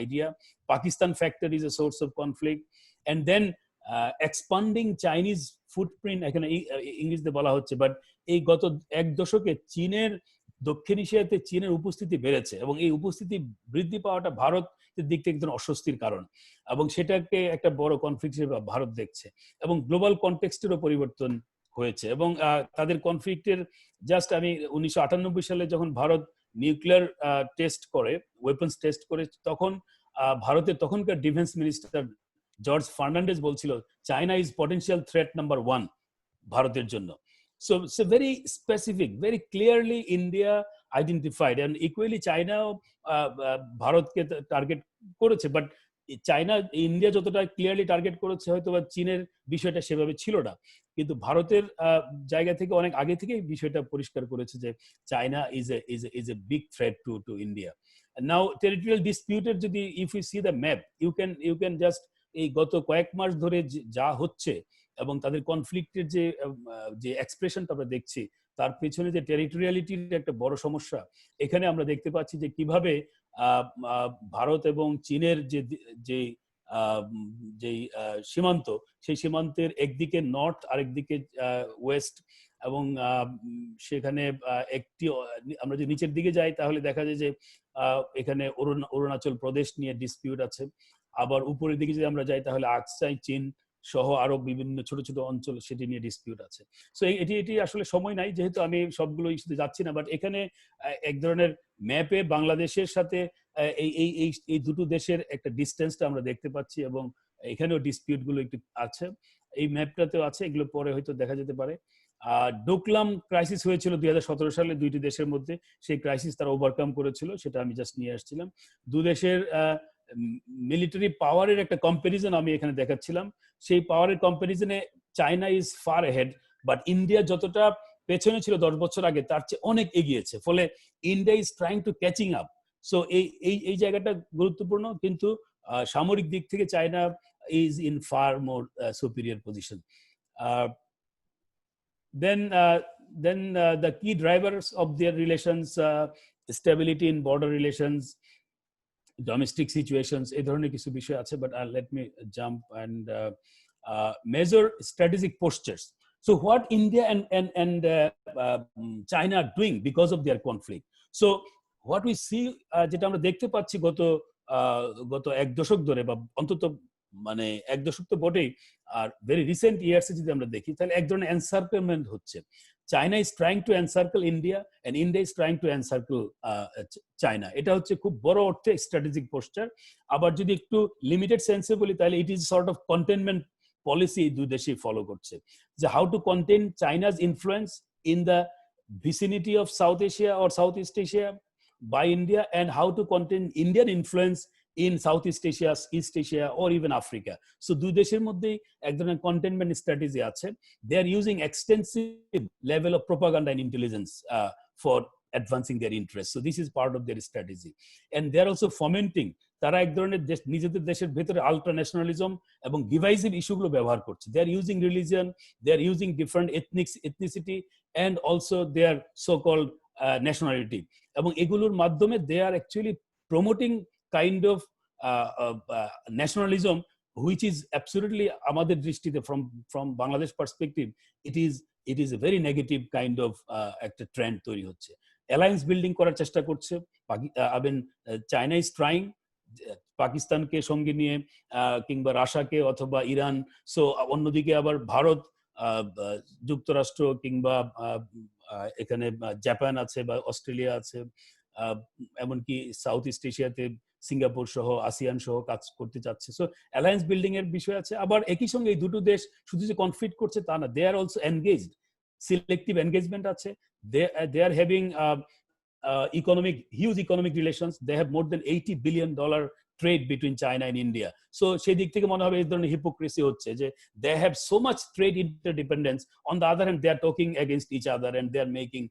idea. Pakistan factor is a source of conflict, and then expanding Chinese footprint. এখানে ইংলিশে বলা হচ্ছে, but এই গত এক দশকে চীনের দক্ষিণ এশিয়াতে চীনের উপস্থিতি বেড়েছে এবং এই উপস্থিতি বৃদ্ধি পাওয়াটা ভারতের দিক থেকে একজন অস্বস্তির কারণ, এবং সেটাকে একটা বড় কনফ্লিক্ট হিসেবে ভারত দেখছে। এবং গ্লোবাল কনটেক্সটেরও পরিবর্তন হয়েছে এবং তাদের কনফ্লিক্টের জাস্ট আমি 1998 সালে যখন ভারত নিউক্লিয়ার টেস্ট করে, ওয়েপন্স টেস্ট করে, তখন ভারতের তখনকার ডিফেন্স মিনিস্টার জর্জ ফার্নান্ডেজ বলছিল China is potential threat number 1 ভারতের জন্য। So it's a very specific, very clearly India identified, and equally China ভারতকে টার্গেট করেছে, বাট চায়না ইন্ডিয়া যতটা ক্লিয়ারলি টার্গেট করেছে হয়তো বা চীনের বিষয়টা সেভাবে ছিল না, কিন্তু ভারতের জায়গা থেকে অনেক আগে থেকেই বিষয়টা পরিষ্কার করেছে যে China is a big threat to India. Now territorial ডিসপিউটের যদি if you see the map, you can just এই গত কয়েক মাস ধরে যা হচ্ছে এবং তাদের কনফ্লিক্টের যে এক্সপ্রেশনটা আমরা দেখছি, তার পেছনে যে টেরিটোরিয়ালিটির একটা বড় সমস্যা, এখানে আমরা দেখতে পাচ্ছি যে কিভাবে ভারত এবং চীনের যে সীমান্ত, সেই সীমান্তের একদিকে নর্থ আরেকদিকে ওয়েস্ট, এবং সেখানে একটি আমরা যদি নিচের দিকে যাই তাহলে দেখা যায় যে এখানে অরুণাচল প্রদেশ নিয়ে ডিসপিউট আছে। আবার উপরের দিকে যদি আমরা যাই তাহলে আকসাই চীন সহ আরো বিভিন্ন ছোট ছোট অঞ্চল সেটি নিয়ে ডিসপিউট আছে। সো এটি আসলে সময় নাই যেহেতু আমি সবগুলো ইস্যুতে যাচ্ছি না, বাট এখানে এক ধরনের ম্যাপে বাংলাদেশের সাথে এই দুটো দেশের একটা ডিস্টেন্সটা আমরা দেখতে পাচ্ছি এবং এখানেও ডিসপিউট গুলো একটু আছে, এই ম্যাপটাতেও আছে, এগুলো পরে হয়তো দেখা যেতে পারে। ডোকলাম ক্রাইসিস হয়েছিল 2017 সালে দুইটি দেশের মধ্যে, সেই ক্রাইসিস তারা ওভারকাম করেছিল, সেটা আমি জাস্ট নিয়ে আসছিলাম। দু দেশের মিলিটারি পাওয়ারের একটা কম্পারিজন আমি এখানে দেখাচ্ছিলাম। সেই পাওয়ারের কম্পারিজনে China is far head, but India যতটা পেছনে ছিল 10 বছর আগে তার চেয়ে অনেক এগিয়েছে, ফলে India is trying to catching up. So এই জায়গাটা গুরুত্বপূর্ণ, কিন্তু সামরিক দিক থেকে China is in far more superior position. Then the key drivers of their relations, stability in border relations, domestic situations, এই ধরনের কিছু বিষয় আছে, but let me jump and measure strategic postures. So what India and China are doing because of their conflict. So what we see, যেটা আমরা দেখতে পাচ্ছি গত এক দশক ধরে, বা অন্তত মানে এক দশক তো বটেই, আর ভেরি রিসেন্ট ইয়ার্সে যদি আমরা দেখি তাহলে এক ধরনের এনসার্কেলমেন্ট হচ্ছে। China is trying to encircle India and India is trying to encircle China. এটা হচ্ছে খুব বড় অর্থে স্ট্র্যাটেজিক পোস্টার। আবার যদি একটু লিমিটেড সেন্সে বলি তাহলে it is sort of containment policy দুই দেশই ফলো করছে, যে how to contain China's influence in the vicinity of South Asia or Southeast Asia by India, and how to contain Indian influence in Southeast Asia, East Asia, or even Africa. So দুই দেশের মধ্যে এক ধরনের containment strategy আছে. They are using extensive level of propaganda and intelligence for advancing their interests. So this is part of their strategy. And they are also fomenting, তারা এক ধরনের নিজেদের দেশের ভেতরে আল্ট্রা ন্যাশনালিজম এবং ডিভাইসিভ ইস্যুগুলো ব্যবহার করছে. They are using religion, they are using different ethnicity, and also their so-called nationality. এবং এগুলোর মাধ্যমে they are actually promoting kind of nationalism which is absolutely আমাদের দৃষ্টিতে from Bangladesh perspective it is a very negative kind of একটা trend তৈরি হচ্ছে. Alliance building করার চেষ্টা করছে. চায়না ইজ ট্রাইং পাকিস্তানকে সঙ্গে নিয়ে কিংবা রাশিয়াকে অথবা ইরান. সো অন্যদিকে আবার ভারত, যুক্তরাষ্ট্র কিংবা এখানে জাপান আছে বা অস্ট্রেলিয়া আছে, এমনকি সাউথ ইস্ট এশিয়াতে সিঙ্গাপুর সহ আসিয়ান সহ কাজ করতে চাচ্ছে. সো অ্যালায়েন্স বিল্ডিং এর বিষয় আছে. আবার একই সঙ্গে এই দুটো দেশ শুধু যে কনফ্লিক্ট করছে তা না, they are also engaged, selective engagement আছে. they are having huge economic relations. They have more than $80 billion trade between China and India. So সেই দিক থেকে মনে হবে এই ধরনের হিপোক্রেসি হচ্ছে যে they have so much trade interdependence. On the other hand, they are talking against each other and they are making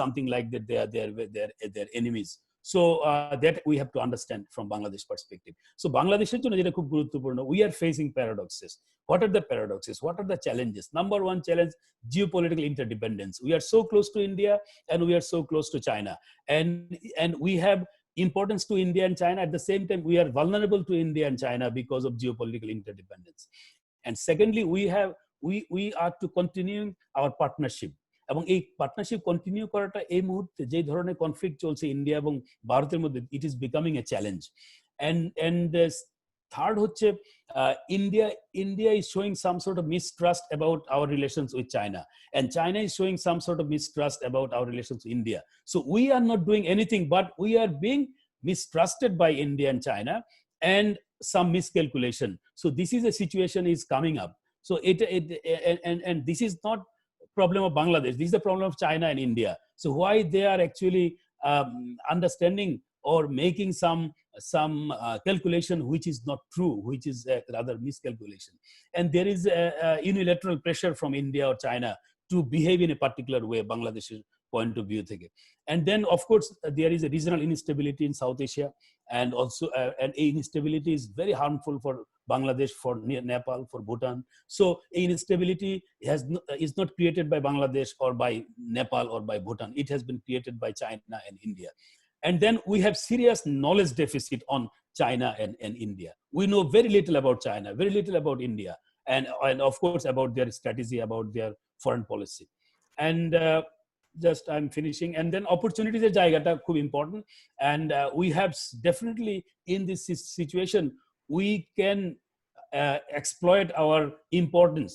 something like that they are enemies. So that we have to understand from Bangladesh perspective. So Bangladesh's জন্য যেটা খুব গুরুত্বপূর্ণ, we are facing paradoxes. What are the paradoxes? What are the challenges? Number one challenge, geopolitical interdependence. We are so close to India and we are so close to China, and we have importance to India and China. At the same time, we are vulnerable to India and China because of geopolitical interdependence. And secondly, we are to continue our partnership. এবং এই partnership continue করাটা এই মুহূর্তে যে ধরনের conflict চলছে India এবং ভারতের মধ্যে, it is becoming a challenge. And third হচ্ছে India is showing some sort of mistrust about our relations with China, and China is showing some sort of mistrust about our relations with India. So we are not doing anything, but we are being mistrusted by India and China, and some miscalculation. So this is a situation is coming up. So and this is not problem of Bangladesh. This is the problem of China and India. So why they are actually understanding or making some calculation which is not true, which is rather miscalculation. And there is a unilateral pressure from India or China to behave in a particular way, Bangladesh's point of view. And then, of course, there is a regional instability in South Asia, and also and instability is very harmful for Bangladesh, for Nepal, for Bhutan. So instability is not created by Bangladesh or by Nepal or by Bhutan. It has been created by China and India. And then we have serious knowledge deficit on China and India. We know very little about China, very little about India, and of course about their strategy, about their foreign policy. And just I'm finishing. And then opportunities er jaigata khub important, and we have definitely in this situation we can exploit our importance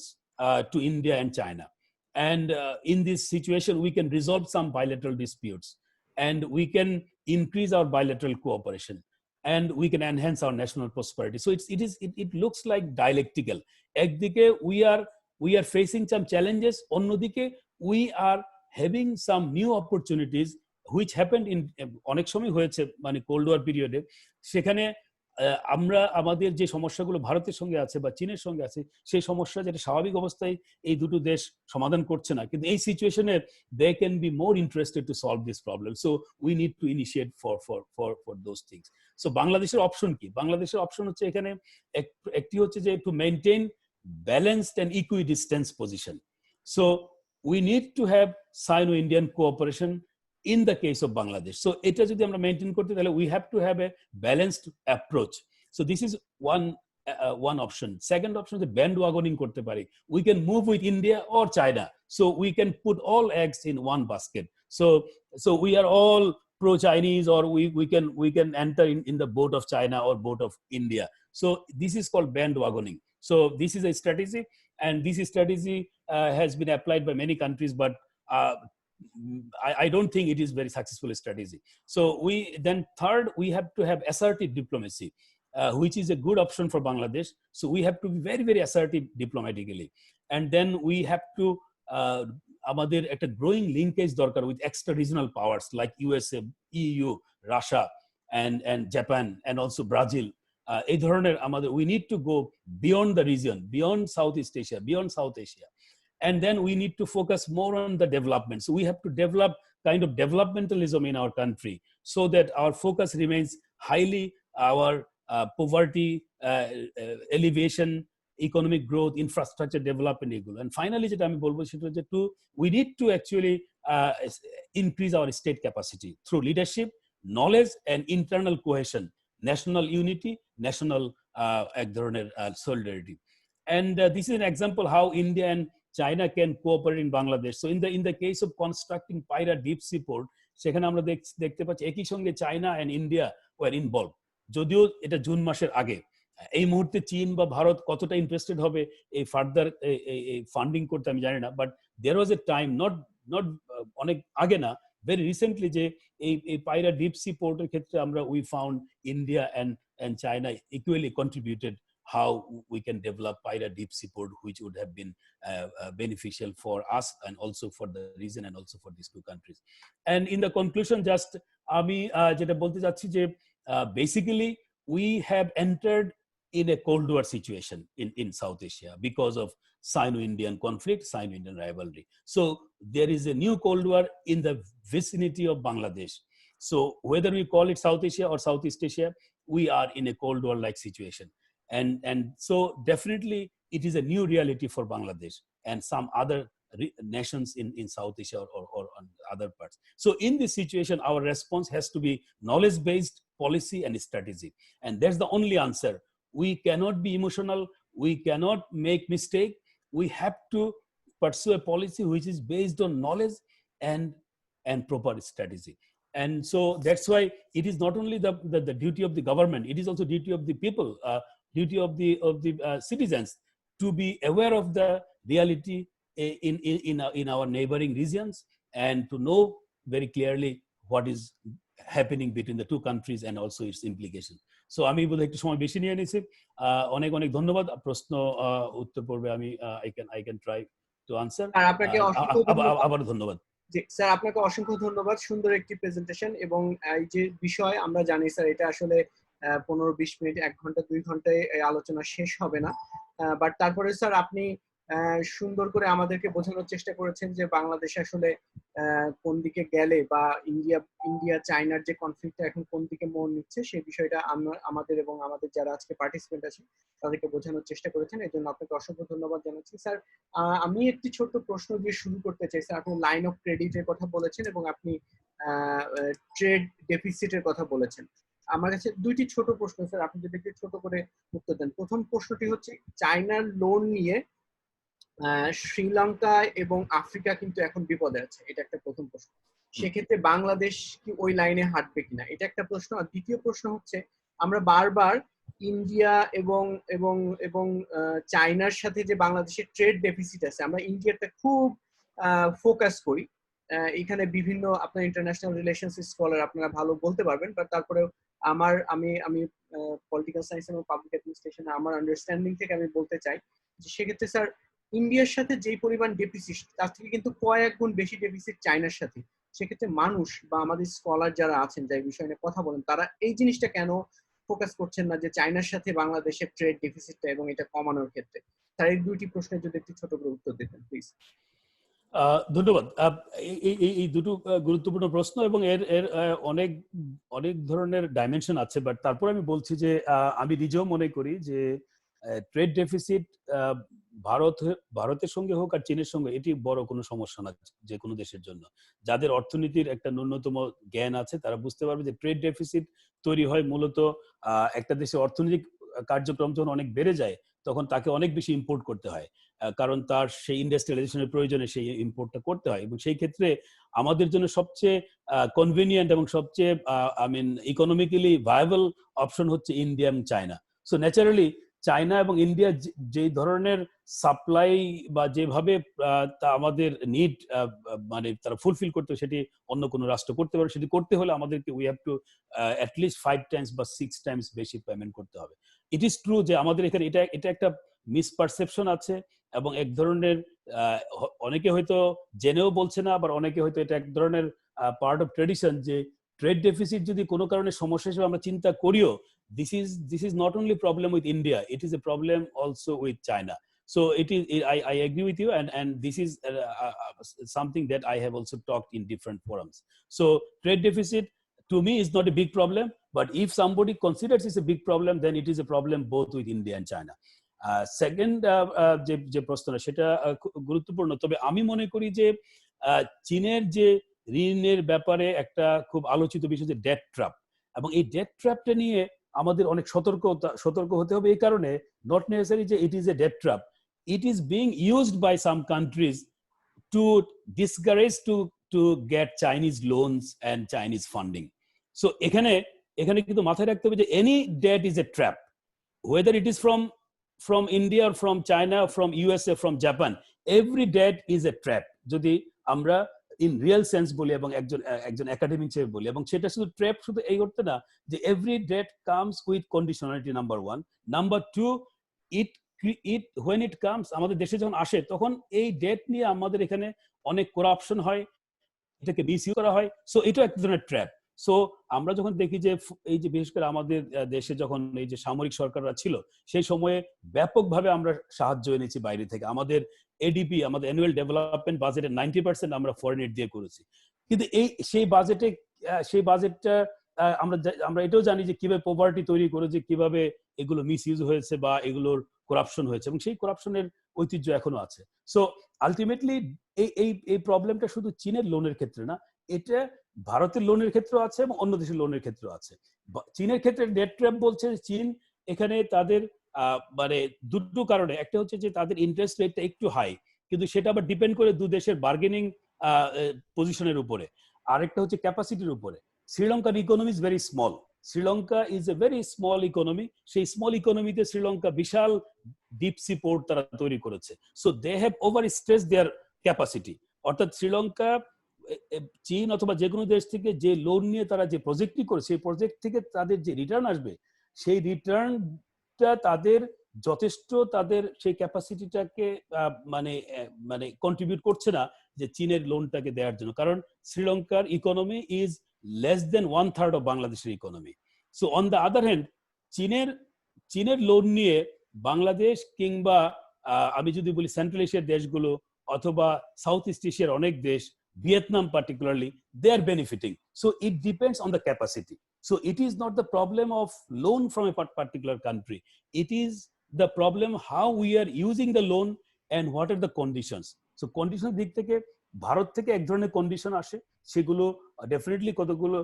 to India and China, and in this situation we can resolve some bilateral disputes, and we can increase our bilateral cooperation, and we can enhance our national prosperity. So it looks like dialectical. Ekdike we are facing some challenges, onnodike we are having some new opportunities which happened in অনেক সময় হয়েছে, মানে cold war পিরিয়ডে, সেখানে আমরা আমাদের যে সমস্যাগুলো ভারতের সঙ্গে আছে বা চীনের সঙ্গে আছে, সেই সমস্যা যেটা স্বাভাবিক অবস্থায় এই দুটো দেশ সমাধান করছে না, কিন্তু এই সিচুয়েশনে they can be more interested to solve this problem. So we need to initiate for those things. So বাংলাদেশের অপশন কি? বাংলাদেশের অপশন হচ্ছে এখানে একটি হচ্ছে যে to maintain balanced and equidistance position. So we need to have Sino-Indian cooperation in the case of Bangladesh. So এটা যদি আমরা মেইনটেইন করতে, তাহলে we have to have a balanced approach. So this is one option. Second option is bandwagoning করতে পারি. We can move with India or China. So we can put all eggs in one basket. So we are all pro-Chinese, or we can enter in the boat of China or boat of India. So this is called bandwagoning. So this is a strategy, and this strategy has been applied by many countries, but I don't think it is very successful strategy. So then third, we have to have assertive diplomacy, which is a good option for Bangladesh. So we have to be very, very assertive diplomatically, and then we have to আমাদের একটা growing linkage দরকার with extra regional powers like USA, EU, Russia and Japan and also Brazil. এই ধরনের আমাদের we need to go beyond the region, beyond Southeast Asia, beyond South Asia, and then we need to focus more on the development. So we have to develop kind of developmentalism in our country so that our focus remains highly our poverty elevation, economic growth, infrastructure development এগুলো। And finally যেটা আমি বলবো সেটা হচ্ছে we need to actually increase our state capacity through leadership, knowledge and internal cohesion, national unity, national এক ধরনের solidarity. And this is an example how India and China can cooperate in Bangladesh. So in the case of constructing Paira deep sea port, সেখানে আমরা দেখতে পাচ্ছি একই সঙ্গে China and India were involved, যদিও এটা জুন মাসের আগে। এই মুহূর্তে চীন বা ভারত কতটা ইন্টারেস্টেড হবে এই ফার্দার ফান্ডিং করতে আমি জানি না, but there was a time not অনেক আগে না, ভেরি রিসেন্টলি, যে এই পায়রা ডিপ সি পোর্টের ক্ষেত্রে আমরা we found India and China equally contributed how we can develop Paira deep sea port, which would have been beneficial for us and also for the region and also for these two countries. And in the conclusion, just আমি যেটা বলতে চাচ্ছি যে basically we have entered in a Cold War situation in South Asia because of Sino-Indian conflict, Sino-Indian rivalry. So there is a new Cold War in the vicinity of Bangladesh. So whether we call it South Asia or Southeast Asia, we are in a Cold War-like situation. And so definitely it is a new reality for Bangladesh and some other nations in South Asia or on other parts. So in this situation, our response has to be knowledge-based policy and strategy. And that's the only answer. We cannot be emotional. We cannot make mistake. We have to pursue a policy which is based on knowledge and proper strategy. And so that's why it is not only the duty of the government, it is also duty of the people, duty of the citizens to be aware of the reality in our neighboring regions and to know very clearly what is happening between the two countries and also its implications. So আমি বোধহয় একটু সময় বেশি নিয়ে নিয়েছি। অনেক অনেক ধন্যবাদ। প্রশ্ন উত্তর পর্বে আমি I can try to answer. আর আপনাকে আবার ধন্যবাদ। জি স্যার, আপনাকে অসংখ্য ধন্যবাদ। সুন্দর একটি প্রেজেন্টেশন এবং এই যে বিষয় আমরা জানি স্যার, এটা আসলে 15-20 মিনিট, 1 ঘন্টা 2 ঘন্টায় আলোচনা শেষ হবে না। বাট তারপরে স্যার আপনি সুন্দর করে আমাদেরকে বোঝানোর চেষ্টা করেছেন যে বাংলাদেশ আসলে কোন দিকে গেলে বা ইন্ডিয়া চায়নার যে কনফ্লিক্টটা এখন কোন দিকে মোড় নিচ্ছে সেই বিষয়টা আমাদের এবং আমাদের যারা আজকে পার্টিসিপেন্ট আছে তাদেরকে বোঝানোর চেষ্টা করেছেন। এই জন্য আপনাকে অসংখ্য ধন্যবাদ জানাচ্ছি। স্যার আমি একটি ছোট্ট প্রশ্ন দিয়ে শুরু করতে চাই। স্যার আপনি লাইন অফ ক্রেডিটের কথা বলেছেন এবং আপনি ট্রেড ডেফিসিটের কথা বলেছেন। আমার কাছে দুইটি ছোট প্রশ্ন স্যার, আপনি যদি একটু ছোট করে উত্তর দেন। প্রথম প্রশ্নটি হচ্ছে, চায়নার লোন নিয়ে শ্রীলঙ্কা এবং আফ্রিকা কিন্তু এখন বিপদে আছে, এটা একটা প্রথম প্রশ্ন। সেক্ষেত্রে বাংলাদেশ কি ওই লাইনে হাঁটবে কিনা, এটা একটা প্রশ্ন। আর দ্বিতীয় প্রশ্ন হচ্ছে, আমরা বারবার ইন্ডিয়া এবং এবং এবং চায়নার সাথে যে বাংলাদেশের ট্রেড ডেফিসিট আছে, আমরা ইন্ডিয়াতে খুব ফোকাস করি। এখানে বিভিন্ন আপনার ইন্টারন্যাশনাল রিলেশনস স্কলার আপনারা ভালো বলতে পারবেন, বাট তারপরেও আমি পলিটিক্যাল সায়েন্স এবং পাবলিক অ্যাডমিনিস্ট্রেশন আমার আন্ডারস্ট্যান্ডিং থেকে আমি বলতে চাই যে সেক্ষেত্রে স্যার ইন্ডিয়ার সাথে যেই পরিমাণ ডেফিসিট তার থেকে কিন্তু কয়েক গুণ বেশি ডেফিসিট চায়নার সাথে। সেক্ষেত্রে মানুষ বা আমাদের স্কলার যারা আছেন যাই বিষয় নিয়ে কথা বলেন, তারা এই জিনিসটা কেন ফোকাস করছেন না যে চায়নার সাথে বাংলাদেশের ট্রেড ডেফিসিটটা এবং এটা কমানোর ক্ষেত্রে? তার এই দুইটি প্রশ্নের যদি একটু ছোট করে উত্তর দিতেন প্লিজ। ধন্যবাদ। এই দুটো গুরুত্বপূর্ণ প্রশ্ন এবং এর অনেক অনেক ধরনের ডাইমেনশন আছে, বাট তারপর আমি বলছি যে আমি নিজেও মনে করি যে ট্রেড ডেফিসিট ভারতের সঙ্গে হোক আর চীনের সঙ্গে এটি বড় কোনো সমস্যা না যে কোনো দেশের জন্য। যাদের অর্থনীতির একটা ন্যূনতম জ্ঞান আছে তারা বুঝতে পারবে যে ট্রেড ডেফিসিট তৈরি হয় মূলত একটা দেশের অর্থনৈতিক কার্যক্রম যখন অনেক বেড়ে যায় তখন তাকে অনেক বেশি ইম্পোর্ট করতে হয়, কারণ তার সেই ইন্ডাস্ট্রিয়ালাইজেশনের প্রয়োজনে সেই ইম্পোর্টটা করতে হয়। এবং সেই ক্ষেত্রে আমাদের জন্য সবচেয়ে কনভিনিয়েন্ট এবং সবচেয়ে ইকোনমিক্যালি ভায়াবল অপশন হচ্ছে ইন্ডিয়া এবং চায়না। সো ন্যাচারালি চায়না এবং ইন্ডিয়া যে ধরনের সাপ্লাই বা যেভাবে আমাদের নিড তারা ফুলফিল করতে, সেটি অন্য কোনো রাষ্ট্র করতে পারে। সেটি করতে হলে আমাদেরকে we have to at least 5 Times বা 6 টাইমস বেশি পেমেন্ট করতে হবে। ইট ইজ ট্রু যে আমাদের এখানে এটা একটা মিসপারসেপশন আছে এবং এক ধরনের অনেকে হয়তো জেনেও বলছে না, আবার অনেকে হয়তো এটা এক ধরনের পার্ট অফ ট্রেডিশন যে ট্রেড ডেফিসিট যদি কোনো কারণে সমস্যা হিসেবে আমরা চিন্তা করিও, this is not only problem with India, it is a problem also with China. So it is, I agree with you, and this is something that I have also talked in different forums. So trade deficit to me is not a big problem, but if somebody considers it's a big problem, then it is a problem both with India and China. Second যে প্রশ্নটা সেটা গুরুত্বপূর্ণ, তবে আমি মনে করি যে চীনের যে ঋণের ব্যাপারে একটা খুব আলোচিত বিষয় যে ডেট ট্র্যাপ, এবং এই ডেট ট্র্যাপটা নিয়ে আমাদের অনেক সতর্ক হতে হবে। এই কারণে নট নেসেসারি যে it is a debt trap, it is being used by some countries to discourage to get Chinese loans and Chinese funding. So এখানে কিন্তু মাথায় রাখতে হবে যে any debt is a trap, whether it is from India or from China, from USA, from Japan, every debt is a trap যদি আমরা in real sense বলি এবং একজন একাডেমিক হিসেবে বলি। এবং সেটা শুধু ট্র্যাপ শুধু এই করতে না, যে every debt comes with conditionality, number one. Number two, it when it comes আমাদের দেশে যখন আসে তখন এই ডেট নিয়ে আমাদের এখানে অনেক করাপশন হয়, এটাকে মিসইউজ করা হয়। সো এটা এক ধরনের ট্র্যাপ। সো আমরা যখন দেখি যে এই যে বিশেষ করে আমাদের দেশে যখন এই যে সামরিক সরকাররা ছিল সেই সময়ে ব্যাপকভাবে আমরা সাহায্য এনেছি বাইরে থেকে। আমাদের এডিপি, আমাদের অ্যানুয়াল ডেভেলপমেন্ট বাজেটের 90% আমরা ফরেন এড দিয়ে করেছি। কিন্তু সেই বাজেটটা আমরা এটাও জানি যে কিভাবে পভার্টি তৈরি করেছে, কিভাবে এগুলো মিসইউজ হয়েছে বা এগুলোর করাপশন হয়েছে, এবং সেই করাপশনের ঐতিহ্য এখনো আছে। সো আলটিমেটলি এই প্রবলেমটা শুধু চীনের লোনের ক্ষেত্রে না, এটা ভারতের লোনের ক্ষেত্রে আছে এবং অন্য দেশের লোনের ক্ষেত্রে আছে। চীনের ক্ষেত্রে ডেট ট্র্যাপ বলছে চীন এখানে তাদের মানে দুটো কারণে, একটা হচ্ছে যে তাদের ইন্টারেস্ট রেটটা একটু হাই, কিন্তু সেটা আবার ডিপেন্ড করে দু দেশের বার্গেনিং পজিশনের উপরে। আরেকটা হচ্ছে ক্যাপাসিটির উপরে। শ্রীলঙ্কার economy is very small, Sri Lanka is a very small economy, সেই স্মল ইকোনমিতে শ্রীলঙ্কা বিশাল ডিপ সি পোর্ট তারা তৈরি করেছে। So they have over stress their capacity. অর্থাৎ শ্রীলঙ্কা চীন অথবা যে কোনো দেশ থেকে যে লোন নিয়ে তারা যে প্রজেক্টটি করে, সেই প্রজেক্ট থেকে তাদের যে রিটার্ন আসবে, সেই রিটার্নটা তাদের যথেষ্ট তাদের সেই ক্যাপাসিটিটাকে মানে কন্ট্রিবিউট করছে না যে চীনের লোনটাকে দেওয়ার জন্য। কারণ শ্রীলঙ্কার economy is less than 1/3 of বাংলাদেশের economy. So on the other hand চীনের লোন নিয়ে বাংলাদেশ কিংবা আমি যদি বলি সেন্ট্রাল এশিয়ার দেশগুলো অথবা সাউথ ইস্ট এশিয়ার অনেক দেশ, Vietnam particularly, they are benefiting. So it depends on the capacity. So it is not the problem of loan from a particular country. It is the problem how we are using the loan and what are the conditions. So condition দিক থেকে ভারত থেকে এক ধরনের condition আসে, সেগুলো definitely কতগুলো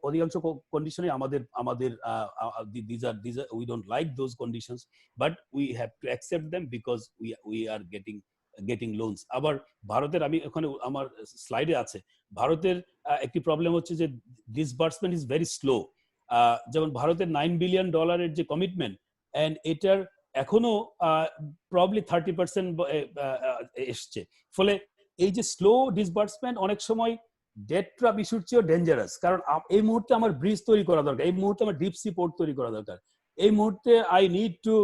অধিকাংশ কন্ডিশনে আমাদের these are we don't like those conditions, but we have to accept them because we are getting loans. আবার ভারতের, আমি ওখানে আমার স্লাইডে আছে, ভারতের একটি প্রবলেম হচ্ছে যে ডিসবার্সমেন্ট ইজ ভেরি স্লো। যেমন ভারতের $9 বিলিয়ন যে কমিটমেন্ট, এন্ড এটার এখনো প্রবলি 30% এসছে। ফলে এই যে স্লো ডিসবার্সমেন্ট অনেক সময় ডেট ট্র্যাপ ইস্যুর চেয়েও ডেঞ্জারাস। কারণ এই মুহূর্তে আমার ব্রিজ তৈরি করা দরকার, এই মুহূর্তে আমার ডিপ সি পোর্ট তৈরি করা দরকার, এই মুহূর্তে I need to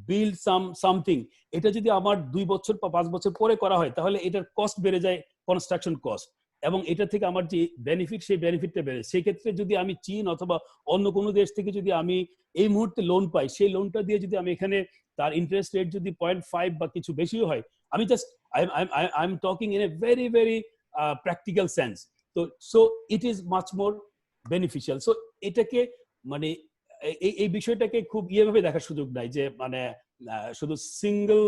build something. এটা যদি আমার 2 বছর বা 5 বছর পরে করা হয় তাহলে এটার কস্ট বেড়ে যায়, কনস্ট্রাকশন কস্ট, এবং এটা থেকে আমার যে বেনিফিট সেই বেনিফিটটা বেড়ে। সেই ক্ষেত্রে যদি আমি চীন অথবা অন্য কোনো দেশ থেকে যদি আমি এই মুহূর্তে লোন পাই, সেই লোনটা দিয়ে যদি আমি এখানে তার ইন্টারেস্ট রেট যদি 0.5 বা কিছু বেশিও হয়, আমি just I am talking in a very very practical sense. তো so it is much more beneficial. So এটাকে মানে এই বিষয়টাকে খুব ইয়েভাবে দেখার সুযোগ নাই যে মানে শুধু সিঙ্গেল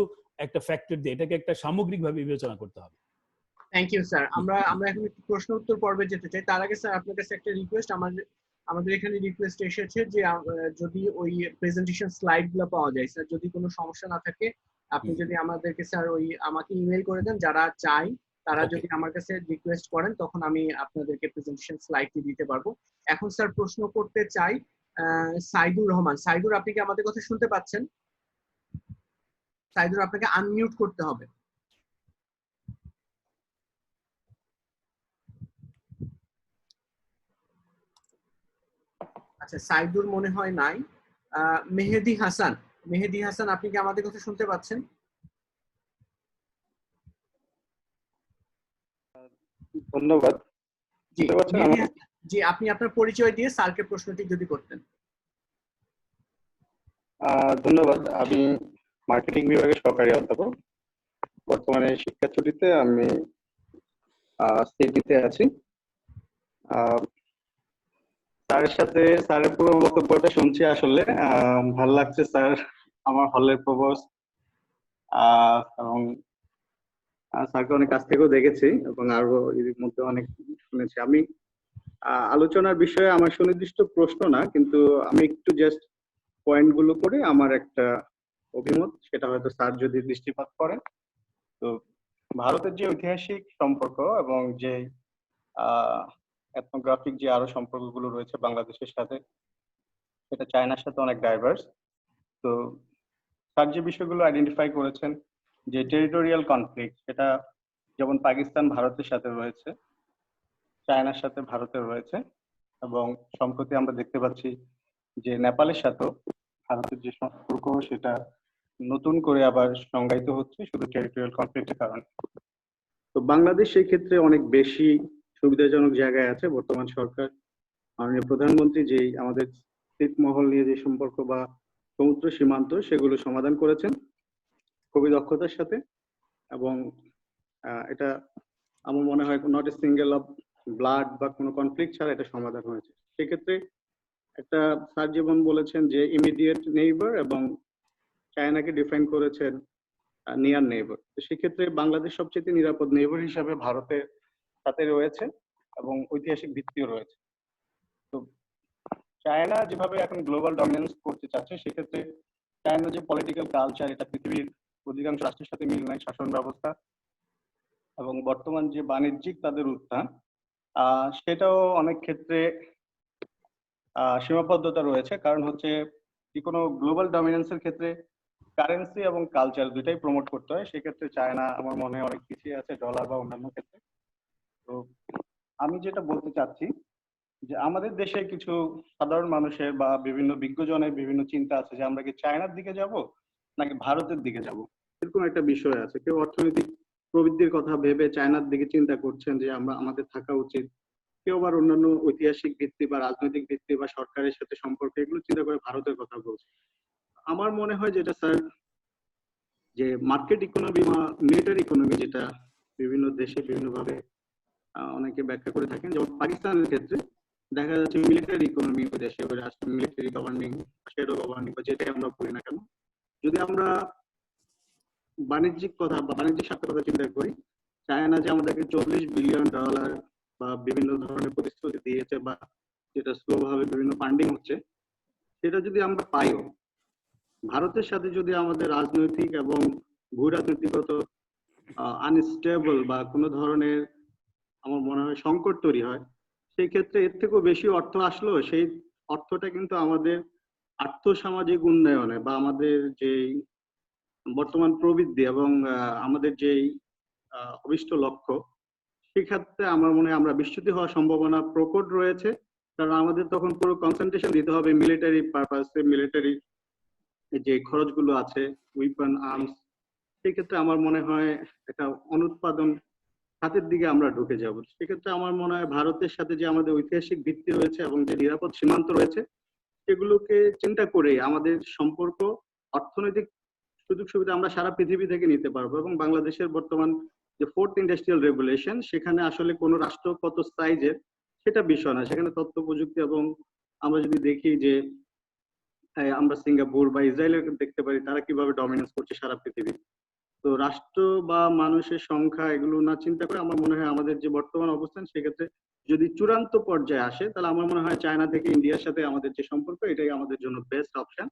একটা ফ্যাক্টর দিয়ে, এটাকে একটা সামগ্রিকভাবে বিবেচনা করতে হবে। Thank you sir. আমরা এখন একটু প্রশ্ন উত্তর পর্বে যেতে চাই। তার আগে স্যার আপনার কাছে একটা রিকোয়েস্ট, আমাদের এখানে রিকোয়েস্ট এসেছে যে যদি ওই প্রেজেন্টেশন স্লাইড গুলো পাওয়া যায় স্যার, যদি কোনো সমস্যা না থাকে আপনি যদি আমাদেরকে স্যার আমাকে ইমেল করে দেন, যারা চাই তারা যদি আমার কাছে রিকোয়েস্ট করেন তখন আমি আপনাদেরকে প্রেজেন্টেশন স্লাইডটি দিতে পারবো। এখন স্যার প্রশ্ন করতে চাই সাইদুর রহমান। সাইদুর, আপনি কি আমাদের কথা শুনতে পাচ্ছেন? সাইদুর, আপনাকে আনমিউট করতে হবে। আচ্ছা, সাইদুর মনে হয় নাই। মেহেদি হাসান, আপনি কি আমাদের কথা শুনতে পাচ্ছেন? ধন্যবাদ। জি শুনতে পাচ্ছেন মেহেদী আমাকে? জি, আপনি আপনার পরিচয় দিয়ে স্যারকে প্রশ্নটি যদি করতেন। ধন্যবাদ। আমি মার্কেটিং বিভাগের সহকারী অধ্যাপক। বর্তমানে শিক্ষা ছুটিতে আমি সিটিতে আছি। আহ, স্যারের পুরো বক্তব্যটা শুনছি আসলে ভালো লাগছে স্যার। আমার হলের প্রভোস্ট এবং স্যারকে অনেক কাছ থেকেও দেখেছি এবং আরো এর মধ্যে অনেক শুনেছি আমি। আলোচনার বিষয়ে আমার সুনির্দিষ্ট প্রশ্ন না, কিন্তু আমি একটু জাস্ট পয়েন্ট গুলো করে আমার একটা অভিমত, সেটা হয়তো স্যার যদি দৃষ্টিপাত করেন। তো ভারতের যে ঐতিহাসিক সম্পর্ক এবং যে এথনোগ্রাফিক যে আরো সম্পর্কগুলো রয়েছে বাংলাদেশের সাথে, সেটা চায়নার সাথে অনেক ডাইভার্স। তো স্যার যে বিষয়গুলো আইডেন্টিফাই করেছেন, যে টেরিটোরিয়াল কনফ্লিক্ট, সেটা যেমন পাকিস্তান ভারতের সাথে রয়েছে, চায়নার সাথে ভারতের রয়েছে, এবং সম্প্রতি আমরা দেখতে পাচ্ছি যে নেপালের সাথেও ভারতের যে সম্পর্ক সেটা নতুন করে আবার সংজ্ঞায়িত হচ্ছে শুধু টেরিটোরিয়াল কনফ্লিক্টের কারণে। তো বাংলাদেশ সেই ক্ষেত্রে অনেক বেশি সুবিধাজনক জায়গায় আছে। বর্তমান সরকার, মাননীয় প্রধানমন্ত্রী যেই আমাদের ছিটমহল নিয়ে যে সম্পর্ক বা সমুদ্র সীমান্ত, সেগুলো সমাধান করেছেন খুবই দক্ষতার সাথে। এবং এটা আমার মনে হয় not a single of blood বা কোনো কনফ্লিক্ট ছাড়া এটা সমাধান হয়েছে। সেক্ষেত্রে একটা স্যার যেমন বলেছেন যে ইমিডিয়েট নেইবার এবং চায়নাকে ডিফাইন করেছেন নিয়ার নেইবার। তো সেক্ষেত্রে বাংলাদেশ সবচেয়ে নিরাপদ নেইবার হিসাবে ভারতের সাথে রয়েছে এবং ঐতিহাসিক ভিত্তিও রয়েছে। তো চায়না যেভাবে এখন গ্লোবাল ডমিনেন্স করতে চাচ্ছে, সেক্ষেত্রে চায়না যে পলিটিক্যাল কালচার, এটা পৃথিবীর অধিকাংশ রাষ্ট্রের সাথে মিল নাই, শাসন ব্যবস্থা এবং বর্তমান যে বাণিজ্যিক তাদের উত্থান, সেটাও অনেক ক্ষেত্রে সীমাবদ্ধতা রয়েছে। কারণ হচ্ছে যে কোনো গ্লোবাল ডমিনেন্সের ক্ষেত্রে কারেন্সি এবং কালচার দুটাই প্রমোট করতে হয়। সেক্ষেত্রে চায়না আমার মনে হয় অনেক পিছিয়ে আছে ডলার বা অন্যান্য ক্ষেত্রে। তো আমি যেটা বলতে চাচ্ছি যে আমাদের দেশে কিছু সাধারণ মানুষের বা বিভিন্ন বিজ্ঞজনের বিভিন্ন চিন্তা আছে যে আমরা কি চায়নার দিকে যাব নাকি ভারতের দিকে যাব, এরকম একটা বিষয় আছে। কেউ অর্থনৈতিক প্রবৃদ্ধির কথা ভেবে চায়নার দিকে চিন্তা করছেন যে আমরা আমাদের থাকা উচিত, কেউ আবার অন্যান্য ঐতিহাসিক ভিত্তি বা রাজনৈতিক ভিত্তি বা সরকারের সাথে সম্পর্ক এগুলো চিন্তা করে ভারতের কথা বলছে। আমার মনে হয় যেটা স্যার, যে মার্কেট ইকোনমি বা মিলিটারি ইকোনমি, যেটা বিভিন্ন দেশে বিভিন্ন ভাবে অনেকে ব্যাখ্যা করে থাকেন। যেমন পাকিস্তানের ক্ষেত্রে দেখা যাচ্ছে মিলিটারি ইকোনমি দেশে রাষ্ট্র মিলিটারি গভর্নিং, শ্যাডো গভর্নিং বা যেটাই আমরা বলি না কেন, যদি আমরা বাণিজ্যিক কথা বা বাণিজ্যিক স্বার্থের কথা চিন্তা করি, চায়না যে আমাদেরকে $40 বিলিয়ন বা বিভিন্ন ধরনের প্রতিশ্রুতি দিয়েছে বা যেটা স্লো ভাবে বিভিন্ন ফান্ডিং হচ্ছে, সেটা যদি আমরা পাইও, ভারতের সাথে যদি আমাদের রাজনৈতিক এবং ভূ রাজনৈতিকগত আনস্টেবল বা কোনো ধরনের আমার মনে হয় সংকট তৈরি হয়, সেই ক্ষেত্রে এর থেকেও বেশি অর্থ আসলো, সেই অর্থটা কিন্তু আমাদের আর্থসামাজিক উন্নয়নে বা আমাদের যে বর্তমান প্রবৃদ্ধি এবং আমাদের যে অভিষ্ট লক্ষ্য, সেক্ষেত্রে আমার মনে হয় আমরা বিচ্যুতি হওয়ার সম্ভাবনা প্রকট রয়েছে। কারণ আমাদের তখন পুরো কনসেন্ট্রেশন দিতে হবে মিলিটারি পারপাসে, মিলিটারি যে খরচগুলো আছে, উইপন আর্মস, সেক্ষেত্রে আমার মনে হয় একটা অনুৎপাদন খাতের দিকে আমরা ঢুকে যাব। সেক্ষেত্রে আমার মনে হয় ভারতের সাথে যে আমাদের ঐতিহাসিক ভিত্তি রয়েছে এবং যে নিরাপদ সীমান্ত রয়েছে, সেগুলোকে চিন্তা করে আমাদের সম্পর্ক, অর্থনৈতিক সুযোগ সুবিধা আমরা সারা পৃথিবী থেকে নিতে পারবো। এবং বাংলাদেশের বর্তমান যে ফোর্থ ইন্ডাস্ট্রিয়াল রেভলিউশন, সেখানে আসলে কোনো রাষ্ট্র কত সাইজের সেটা বিষয় না, সেখানে তথ্য প্রযুক্তি এবং আমরা যদি দেখি যে আমরা সিঙ্গাপুর বা ইসরায়েলের দেখতে পারি তারা কিভাবে ডমিনেন্স করছে সারা পৃথিবী। তো রাষ্ট্র বা মানুষের সংখ্যা এগুলো না চিন্তা করে আমার মনে হয় আমাদের যে বর্তমান অবস্থান, সেক্ষেত্রে যদি চূড়ান্ত পর্যায়ে আসে, তাহলে আমার মনে হয় চায়না থেকে ইন্ডিয়ার সাথে আমাদের যে সম্পর্ক, এটাই আমাদের জন্য বেস্ট অপশন।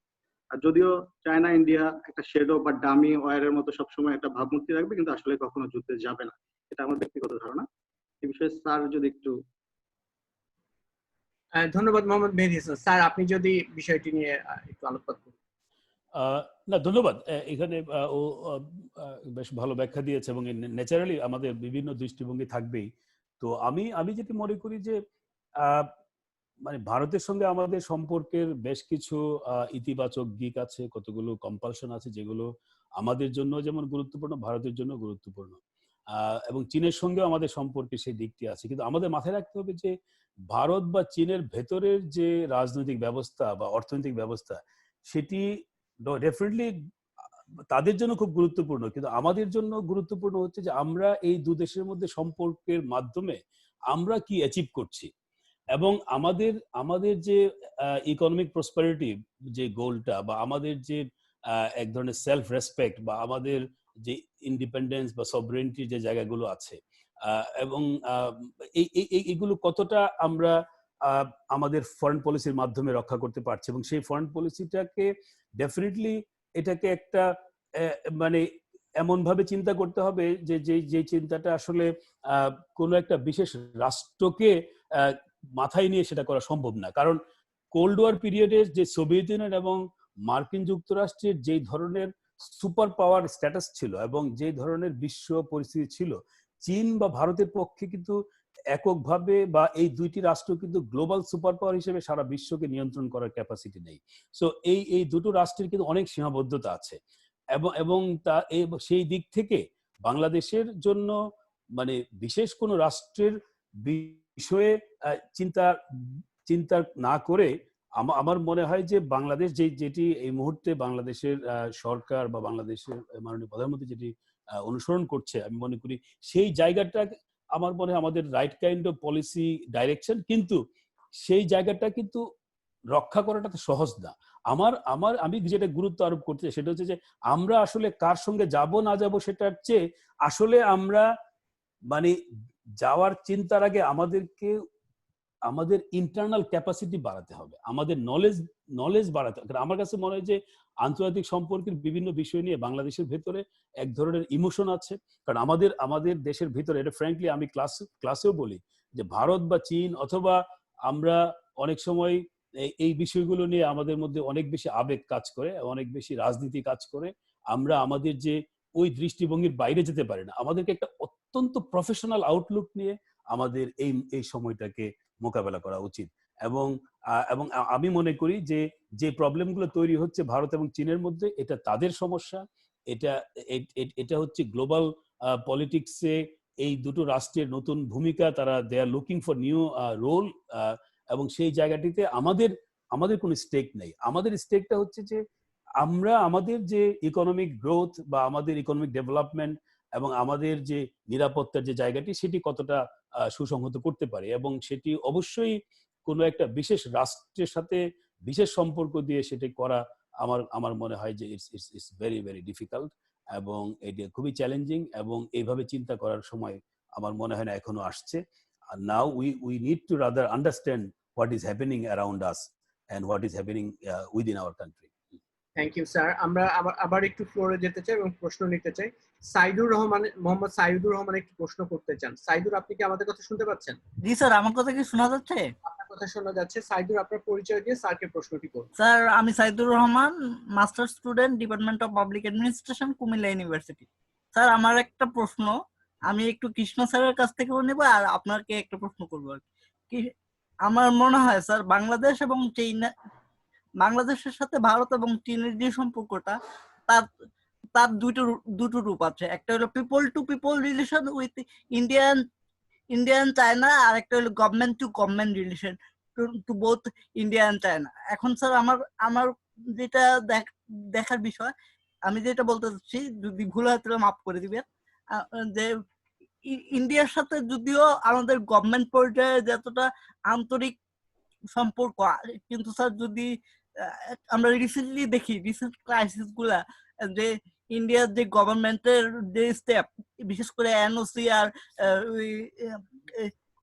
আর যদিও চায়না ইন্ডিয়া একটা শেডো বা ডামি ওয়ারের মতো সবসময় একটা ভাবমূর্তি রাখবে, কিন্তু আসলে কখনো যুদ্ধে যাবে না, এটা আমার ব্যক্তিগত ধারণা। এই বিষয়ে স্যার যদি একটু। ধন্যবাদ মোহাম্মদ মেহেদী হাসান। স্যার আপনি যদি বিষয়টি নিয়ে একটু আলোকপাত করুন। না ধন্যবাদ। এখানে ও বেশ ভালো ব্যাখ্যা দিয়েছে এবং ন্যাচারালি আমাদের বিভিন্ন দৃষ্টিভঙ্গি থাকবেই। তো আমি আমি যেটি মনে করি যে মানে ভারতের সঙ্গে আমাদের সম্পর্কের বেশ কিছু ইতিবাচক দিক আছে, কতগুলো কম্পালশন আছে যেগুলো আমাদের জন্য যেমন গুরুত্বপূর্ণ, ভারতের জন্য গুরুত্বপূর্ণ। এবং চীনের সঙ্গেও আমাদের সম্পর্কে সেই দিকটি আছে, কিন্তু আমাদের মাথায় রাখতে হবে যে ভারত বা চীনের ভেতরের যে রাজনৈতিক ব্যবস্থা বা অর্থনৈতিক ব্যবস্থা সেটি ডেফিনেটলি তাদের জন্য খুব গুরুত্বপূর্ণ, কিন্তু আমাদের জন্য গুরুত্বপূর্ণ হচ্ছে যে আমরা এই দু দেশের মধ্যে সম্পর্কের মাধ্যমে আমরা কি অ্যাচিভ করছি, এবং আমাদের আমাদের যে ইকোনমিক প্রসপারিটি যে গোলটা, বা আমাদের যে এক ধরনের সেলফ রেসপেক্ট, বা আমাদের যে ইন্ডিপেন্ডেন্স বা সভরেন্টির যে জায়গাগুলো আছে, এবং এইগুলো কতটা আমরা আমাদের ফরেন পলিসির মাধ্যমে রক্ষা করতে পারছি, এবং সেই ফরেন পলিসিটাকে ডেফিনেটলি এটাকে একটা মানে এমন ভাবে চিন্তা করতে হবে যে যে চিন্তাটা আসলে কোনো একটা বিশেষ রাষ্ট্রকে মাথায় নিয়ে সেটা করা সম্ভব না। কারণ কোল্ড ওয়ার পিরিয়ডে যে সোভিয়েত ইউনিয়ন এবং মার্কিন যুক্তরাষ্ট্রের যেই ধরনের সুপার পাওয়ার স্ট্যাটাস ছিল এবং যে ধরনের বিশ্ব পরিস্থিতি ছিল, চীন বা ভারতের পক্ষে কিন্তু এককভাবে বা এই দুইটি রাষ্ট্র কিন্তু গ্লোবাল সুপার পাওয়ার হিসেবে সারা বিশ্বকে নিয়ন্ত্রণ করার ক্যাপাসিটি নেই। সো এই দুটো রাষ্ট্রের কিন্তু অনেক সীমাবদ্ধতা আছে, এবং তা সেই দিক থেকে বাংলাদেশের জন্য মানে বিশেষ কোনো রাষ্ট্রের বিষয়ে চিন্তা না করে আমার মনে হয় যে বাংলাদেশ যেটি এই মুহূর্তে বাংলাদেশের সরকার বা বাংলাদেশের মাননীয় প্রধানমন্ত্রী যেটি অনুসরণ করছে, আমি মনে করি সেই জায়গাটা আমার মনে হয় আমাদের right kind of policy direction, কিন্তু সেই জায়গাটা কিন্তু রক্ষা করাটা তো সহজ না। আমি যেটা গুরুত্ব আরোপ করতে চাই সেটা হচ্ছে যে আমরা আসলে কার সঙ্গে যাব না যাব সেটার চেয়ে আসলে আমরা মানে যাওয়ার চিন্তার আগে আমাদের ইন্টারনাল ক্যাপাসিটি বাড়াতে হবে, আমাদের নলেজ বাড়াতে হবে। আমার কাছে মনে হয় যে আন্তর্জাতিক সম্পর্কের বিভিন্ন বিষয় নিয়ে বাংলাদেশের ভেতরে এক ধরনের ইমোশন আছে, কারণ আমাদের দেশের ভিতরে, এটা ফ্র্যাঙ্কলি আমি ক্লাসেও বলি যে ভারত বা চীন অথবা আমরা অনেক সময় এই বিষয়গুলো নিয়ে আমাদের মধ্যে অনেক বেশি আবেগ কাজ করে, অনেক বেশি রাজনীতি কাজ করে, আমরা আমাদের যে ওই দৃষ্টিভঙ্গির বাইরে যেতে পারি না। আমাদেরকে একটা অত্যন্ত প্রফেশনাল আউটলুক নিয়ে আমাদের এই সময়টাকে মোকাবেলা করা উচিত। এবং আমি মনে করি যে যে প্রবলেমগুলো তৈরি হচ্ছে ভারত এবং চীনের মধ্যে, এটা তাদের সমস্যা, এটা হচ্ছে গ্লোবাল পলিটিক্সে এই দুটো রাষ্ট্রের নতুন ভূমিকা, তারা they are looking for new role, এবং সেই জায়গাটিতে আমাদের কোনো স্টেক নেই। আমাদের স্টেকটা হচ্ছে যে আমরা আমাদের যে ইকোনমিক গ্রোথ বা আমাদের ইকোনমিক ডেভেলপমেন্ট এবং আমাদের যে নিরাপত্তার যে জায়গাটি সেটি কতটা সুসংহত করতে পারে, এবং সেটি অবশ্যই কোনো একটা বিশেষ রাষ্ট্রের সাথে বিশেষ সম্পর্ক দিয়ে সেটি করা আমার মনে হয় যে ইটস ভেরি ভেরি ডিফিকাল্ট, এবং এটি খুবই চ্যালেঞ্জিং, এবং এইভাবে চিন্তা করার সময় আমার মনে হয় না এখনো আসছে। Now we need to rather understand what is happening around us and what is happening within our country. Thank you sir. আমরা আবার একটু ফ্লোরে যেতে চাই এবং প্রশ্ন নিতে চাই। মোহাম্মদ সাইদুর রহমান একটু প্রশ্ন করতে চান। সাইদুর, আপনি কি আমাদের কথা শুনতে পাচ্ছেন? জি স্যার, আমার কথা কি শোনা যাচ্ছে? আপনার কথা শোনা যাচ্ছে। সাইদুর, আপনার পরিচয় দিয়ে স্যারকে প্রশ্নটি করুন। স্যার, আমি Saidur Rahman, master student, department of public administration, Comilla university. Sir, আমার একটা প্রশ্ন আমি একটু কৃষ্ণ স্যারের কাছ থেকে নেব আর আপনাকে একটা প্রশ্ন করবো আর কি। আমার মনে হয় স্যার, বাংলাদেশের সাথে ভারত এবং চীনের যে সম্পর্কটা, তার দুটো রূপ আছে। একটা হলো people to people relation with Indian China, আর একটা হলো government to government relation to both India and China. এখন স্যার আমার যেটা দেখার বিষয়, আমি যেটা বলতে চাচ্ছি, যদি ভুল হয় তাহলে মাফ করে দিবেন, যে ইন্ডিয়ার সাথে যদিও আমাদের গভর্নমেন্ট পর্যায়ে যতটা আন্তরিক সম্পর্ক, কিন্তু স্যার যদি আমরা রিসেন্টলি দেখি রিসেন্ট ক্রাইসিস গুলা, যে ইন্ডিয়ার যে গভর্নমেন্টের যে স্টেপ, বিশেষ করে এনওসি আর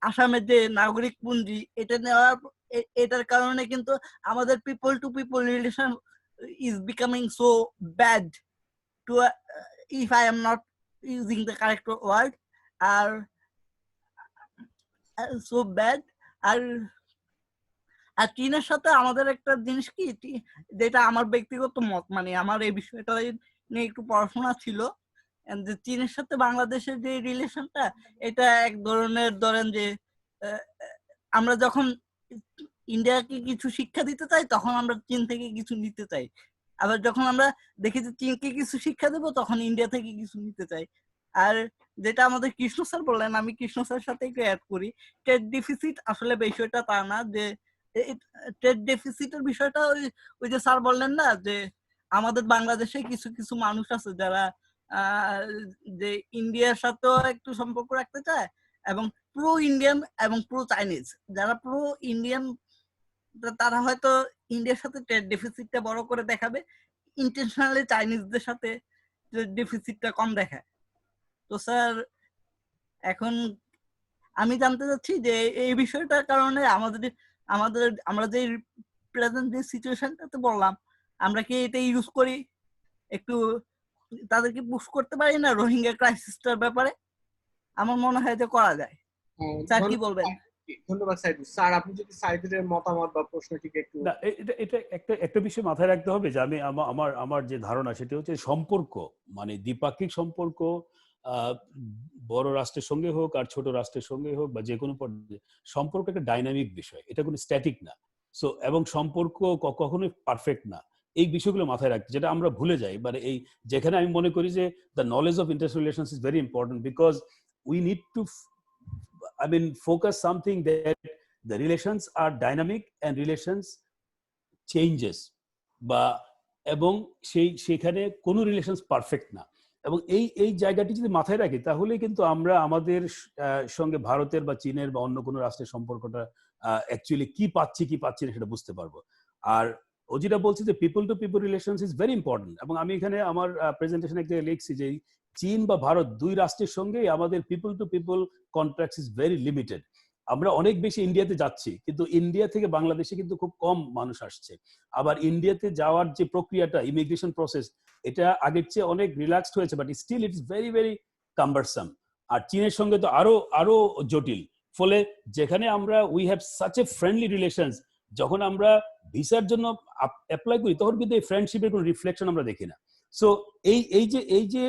আসামের যে নাগরিক পুঞ্জি, এটার কারণে কিন্তু আমাদের people to people relation is becoming so bad, to if I am not using the correct word, আর সো ব্যাড। আর চীনের সাথে আমাদের একটা জিনিস কি, যেটা আমার ব্যক্তিগত মত, মানে আমার এই বিষয়টা নিয়ে একটু পড়াশোনা ছিল, যে চীনের সাথে বাংলাদেশের যে রিলেশনটা, এটা এক ধরনের, ধরেন যে আমরা যখন ইন্ডিয়াকে কিছু শিক্ষা দিতে চাই তখন আমরা চীন থেকে কিছু নিতে চাই, আবার যখন আমরা দেখি যে চীনকে কিছু শিক্ষা দেবো তখন ইন্ডিয়া থেকে কিছু নিতে চাই। আর যেটা আমাদের কৃষ্ণ স্যার বললেন, আমি কৃষ্ণ স্যারের সাথে একটু অ্যাড করি, ট্রেড ডেফিসিট আসলে বিষয়টা তা না যে ট্রেড ডেফিসিটের বিষয়টা ওই যে স্যার বললেন না যে আমাদের বাংলাদেশে কিছু কিছু মানুষ আছে যারা যে ইন্ডিয়ার সাথেও একটু সম্পর্ক রাখতে চায়, এবং প্রো ইন্ডিয়ান এবং প্রো চাইনিজ। যারা প্রো ইন্ডিয়ান তারা হয়তো ইন্ডিয়ার সাথে ট্রেড ডেফিসিটটা বড় করে দেখাবে, ইন্টেনশনালি চাইনিজদের সাথে ট্রেড ডেফিসিটটা কম দেখায়। তো স্যার এখন আমি জানতে চাচ্ছি যে এই বিষয়টার কারণে আমরা যে প্রেজেন্ট যে সিচুয়েশনটাতে বললাম, আমরা কি এটা ইউজ করি একটু তাদেরকে পুশ করতে পারি না রোহিঙ্গা ক্রাইসিসটার ব্যাপারে? আমার মনে হয় যে করা যায়। স্যার কি বলবেন? ধন্যবাদ সাইদুল স্যার, আপনি যদি সাইদুলের মতামত বা প্রশ্নটিকে একটু। না, এটা একটা বিষয় মাথায় রাখতে হবে যে আমি আমার যে ধারণা সেটা হচ্ছে সম্পর্ক, মানে দ্বিপাক্ষিক সম্পর্ক বড় রাষ্ট্রের সঙ্গে হোক আর ছোট রাষ্ট্রের সঙ্গে হোক বা যে কোনো পর্যায়ে, সম্পর্ক একটা ডাইনামিক বিষয়, এটা কোনো স্ট্যাটিক না। সো এবং সম্পর্ক কখনোই পারফেক্ট না, এই বিষয়গুলো মাথায় রাখতে, যেটা আমরা ভুলে যাই। মানে এই যেখানে আমি মনে করি যে the knowledge of international relations is very important, because we need two focus something that the relations are dynamic and relations changes, বা এবং সেখানে কোনো রিলেশনস পারফেক্ট না। এবং এই জায়গাটি যদি মাথায় রাখি তাহলে কিন্তু আমরা আমাদের সঙ্গে ভারতের বা চীনের বা অন্য কোনো রাষ্ট্রের সম্পর্কটা অ্যাকচুয়ালি কি পাচ্ছি না সেটা বুঝতে পারবো। আর ও যেটা বলছে যে people to people relations is very important, এবং আমি এখানে আমার প্রেজেন্টেশনে একটা লিখছি যে চীন বা ভারত দুই রাষ্ট্রের সঙ্গে আমাদের people to people contract is very limited. আমরা অনেক বেশি ইন্ডিয়াতে যাচ্ছি, কিন্তু ইন্ডিয়া থেকে বাংলাদেশে কিন্তু খুব কম মানুষ আসছে। আবার ইন্ডিয়াতে যাওয়ার যে প্রক্রিয়াটা, ইমিগ্রেশন প্রসেস, এটা আগের চেয়ে অনেক রিল্যাক্সড হয়েছে, but still it is very very cumbersome. আর চীনের সঙ্গে তো আরো জটিল। ফলে যেখানে আমরা we have such a friendly relations, যখন আমরা ভিসার জন্য অ্যাপ্লাই করি তখন কিন্তু এই ফ্রেন্ডশিপের কোনো রিফ্লেকশন আমরা দেখি না। সো এই যে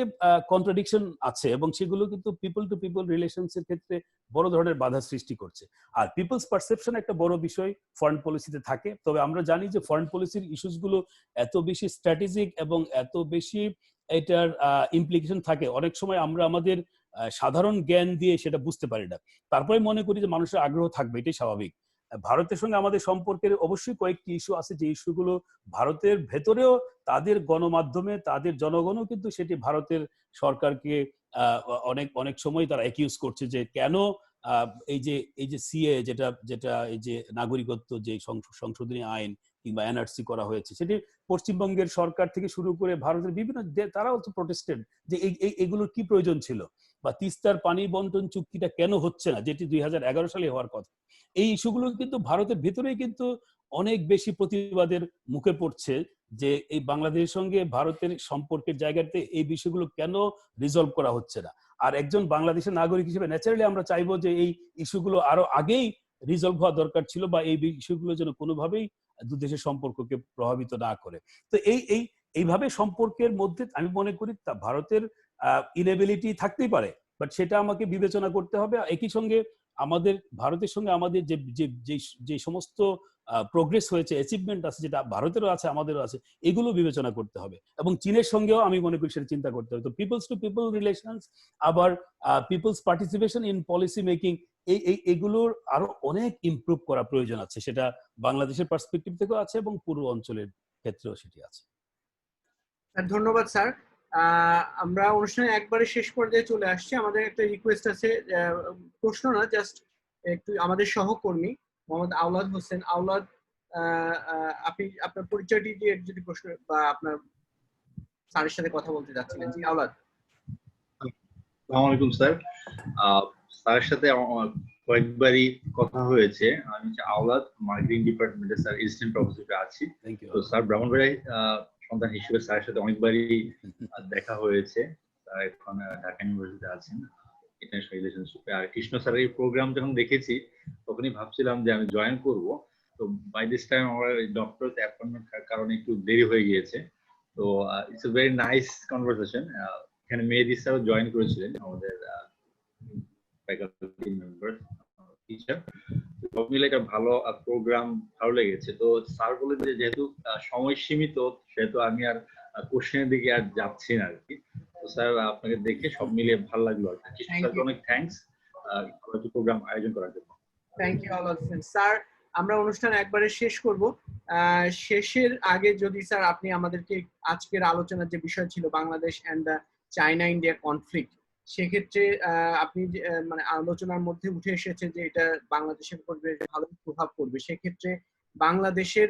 কন্ট্রাডিকশন আছে, এবং সেগুলো কিন্তু পিপল টু পিপল রিলেশনস এর ক্ষেত্রে বড় ধরনের বাধা সৃষ্টি করছে। আর পিপলস পারসেপশন একটা বড় বিষয় ফরেন পলিসিতে থাকে। তবে আমরা জানি যে ফরেন পলিসির ইস্যুস গুলো এত বেশি স্ট্র্যাটেজিক এবং এত বেশি এটার ইমপ্লিকেশন থাকে, অনেক সময় আমরা আমাদের সাধারণ জ্ঞান দিয়ে সেটা বুঝতে পারি না। তারপরে মনে করি যে মানুষের আগ্রহ থাকবে, এটাই স্বাভাবিক। ভারতের সঙ্গে আমাদের সম্পর্কের অবশ্যই কয়েকটি ইস্যু আছে, যে ইস্যুগুলো ভারতের ভেতরেও তাদের গণমাধ্যমে তাদের জনগণও কিন্তু সেটি ভারতের সরকারকে অনেক সময় তারা অ্যাকিউজ করছে যে কেন এই যে সিএ যেটা এই যে নাগরিকত্ব যে সংশোধনী আইন কিংবা এনআরসি করা হয়েছে, সেটি পশ্চিমবঙ্গের সরকার থেকে শুরু করে ভারতের বিভিন্ন তারাও তো প্রোটেস্টেড যে এগুলোর কি প্রয়োজন ছিল, বা তিস্তার পানি বন্টন চুক্তিটা কেন হচ্ছে না, যেটি 2011 সালে হওয়ার কথা। এই ইস্যুগুলো কিন্তু ভারতের ভেতরেই কিন্তু অনেক বেশি প্রতিবাদের মুখে পড়ছে যে এই বাংলাদেশের সঙ্গে ভারতের সম্পর্কের জায়গাতে এই বিষয়গুলো কেন রিজলভ করা হচ্ছে না। আর একজন বাংলাদেশের নাগরিক হিসেবে ন্যাচারালি আমরা চাইবো যে এই ইস্যুগুলো আরো আগেই রিজলভ হওয়া দরকার ছিল, বা এই ইস্যুগুলো যেন কোনোভাবেই দু দেশের সম্পর্ককে প্রভাবিত না করে। তো এইভাবে সম্পর্কের মধ্যে আমি মনে করি ভারতের ইনএবিলিটি থাকতেই পারে, বাট সেটা আমাকে বিবেচনা করতে হবে। একই সঙ্গে আমাদের ভারতের সঙ্গে আমাদের যে সমস্ত প্রোগ্রেস হয়েছে, অ্যাচিভমেন্ট আছে, যেটা ভারতেরও আছে আমাদেরও আছে, এগুলো বিবেচনা করতে হবে। এবং চীনের সঙ্গেও আমি মনে করি সেটা চিন্তা করতে হবে। তো পিপলস টু পিপল রিলেশনস, আবার people's participation in policy making, এগুলোর আরো অনেক ইমপ্রুভ করা প্রয়োজন আছে। সেটা বাংলাদেশের পার্সপেক্টিভ থেকেও আছে এবং পুরো অঞ্চলের ক্ষেত্রেও সেটি আছে। ধন্যবাদ স্যার। আমরা অনুষ্ঠানে একবারে শেষ পর্যায়ে চলে আসছি। আমাদের একটা রিকোয়েস্ট আছে, প্রশ্ন না, জাস্ট একটু আমাদের সহকর্মী মোহাম্মদ আওলাদ হোসেন। আওলাদ, আপনি আপনার পরিচয়টি দিয়ে যদি প্রশ্ন বা আপনার স্যারের সাথে কথা বলতে যাচ্ছিলেন। জি আওলাদ। আসসালামু আলাইকুম স্যার। স্যারের সাথে আমার কয়েকবারই কথা হয়েছে। আমি হচ্ছে আওলাদ, মার্কেটিং ডিপার্টমেন্টে স্যার অ্যাসিস্ট্যান্ট প্রফেসর আছি। তো স্যার ব্রাহ্মণবাড়িয়ায় সন্তান হিসেবে স্যারের সাথে অনেকবারই দেখা হয়েছে। স্যার এখন ঢাকা ইউনিভার্সিটিতে আছেন ইন্টারন্যাশনাল রিলেশনশিপে। আর কৃষ্ণ স্যারের এই প্রোগ্রাম যখন দেখেছি তখনই ভাবছিলাম যে আমি জয়েন করব। তো বাই দিস টাইম আমার ডক্টরেট অ্যাপয়েন্টমেন্ট কারণে একটু দেরি হয়ে গিয়েছে। তো it's a very nice conversation. এখানে মেহেদী স্যারও জয়েন করেছিলেন, আমাদের ফ্যাকাল্টি মেম্বার, টিচার। সব মিলে একটা ভালো প্রোগ্রাম, ভালো লেগেছে। তো স্যার বলেন যে যেহেতু সময় সীমিত, সেহেতু আমি আর কোশ্চেনের দিকে আর যাচ্ছি না আর কি। তো স্যার আপনাকে দেখে সব মিলিয়ে ভালো লাগলো আর কি। স্যারকে অনেক থ্যাঙ্কস প্রোগ্রাম আয়োজন করার জন্য। Thank you all of sir. আমরা অনুষ্ঠান একবারে শেষ করব। শেষের আগে যদি স্যার আপনি আমাদেরকে আজকের আলোচনার যে বিষয় ছিল Bangladesh and China India conflict, সেক্ষেত্রে আপনি মানে আলোচনার মধ্যে উঠে এসেছে যে এটা বাংলাদেশের উপর বেশ ভালো প্রভাব পড়বে। সেক্ষেত্রে বাংলাদেশের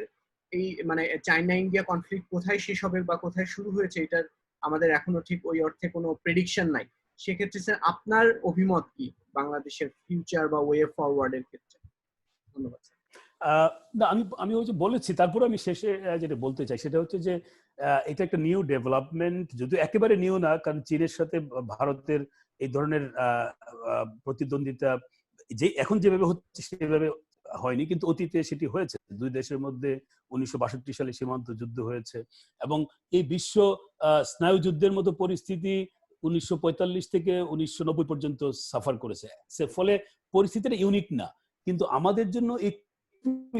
এই মানে চায়না ইন্ডিয়া কনফ্লিক্ট কোথায় শেষ হবে বা কোথায় শুরু হয়েছে এটার আমাদের এখনো ঠিক ওই অর্থে কোনো প্রেডিকশন নাই। সেক্ষেত্রে স্যার আপনার অভিমত কি বাংলাদেশের ফিউচার বা ওয়ে ফরওয়ার্ড এর ক্ষেত্রে? ধন্যবাদ স্যার। না, আমি ওই যে বলেছি, তারপরে আমি শেষে যেটা বলতে চাই সেটা হচ্ছে যে এটা একটা নিউ ডেভেলপমেন্ট, যদিও একেবারে নিউ না, কারণ চীনের সাথে ভারতের এই ধরনের প্রতিদ্বন্দ্বিতা যে এখন যেভাবে হচ্ছে সেভাবে হয়নি, কিন্তু অতীতে সেটি হয়েছে। দুই দেশের মধ্যে 1962 সালে সীমান্ত যুদ্ধ হয়েছে এবং এই বিশ্ব স্নায়ুযুদ্ধের মতো পরিস্থিতি 1945 থেকে 1990 পর্যন্ত সাফার করেছে। ফলে পরিস্থিতিটা ইউনিক না, কিন্তু আমাদের জন্য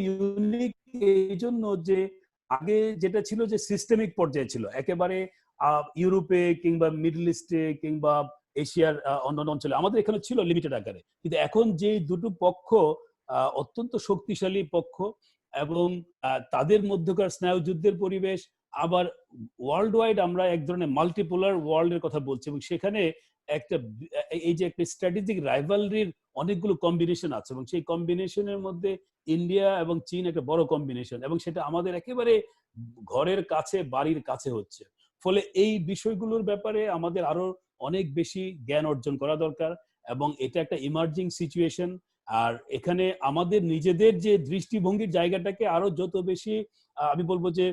ইউনিক এই জন্য যে আগে যেটা ছিল যে সিস্টেমিক পর্যায়ে ছিল, একেবারে ইউরোপে কিংবা মিডল ইস্টে কিংবা এশিয়ার অন্যান্য অঞ্চলে, আমাদের এখানে ছিল লিমিটেড আকারে। কিন্তু এখন যে দুটো পক্ষ অত্যন্ত শক্তিশালী পক্ষ এবং তাদের মধ্যকার স্নায়ুযুদ্ধের পরিবেশ, আবার ওয়ার্ল্ড ওয়াইড আমরা এক ধরনের মাল্টিপোলার ওয়ার্ল্ডের কথা বলছি এবং সেখানে একটা এই যে একটা স্ট্র্যাটেজিক রাইভালরির অনেকগুলো কম্বিনেশন আছে এবং সেই কম্বিনেশনের মধ্যে ইন্ডিয়া এবং চীন একটা বড় কম্বিনেশন, এবং সেটা আমাদের একেবারে ঘরের কাছে, বাড়ির কাছে হচ্ছে। ফলে এই বিষয়গুলোর ব্যাপারে আমাদের আরো অনেক বেশি জ্ঞান অর্জন করা দরকার এবং এটা একটা ইমার্জিং সিচুয়েশন। আর এখানে আমাদের নিজেদের যে দৃষ্টিভঙ্গির জায়গাটাকে আরো যত বেশি আমি বলবো যে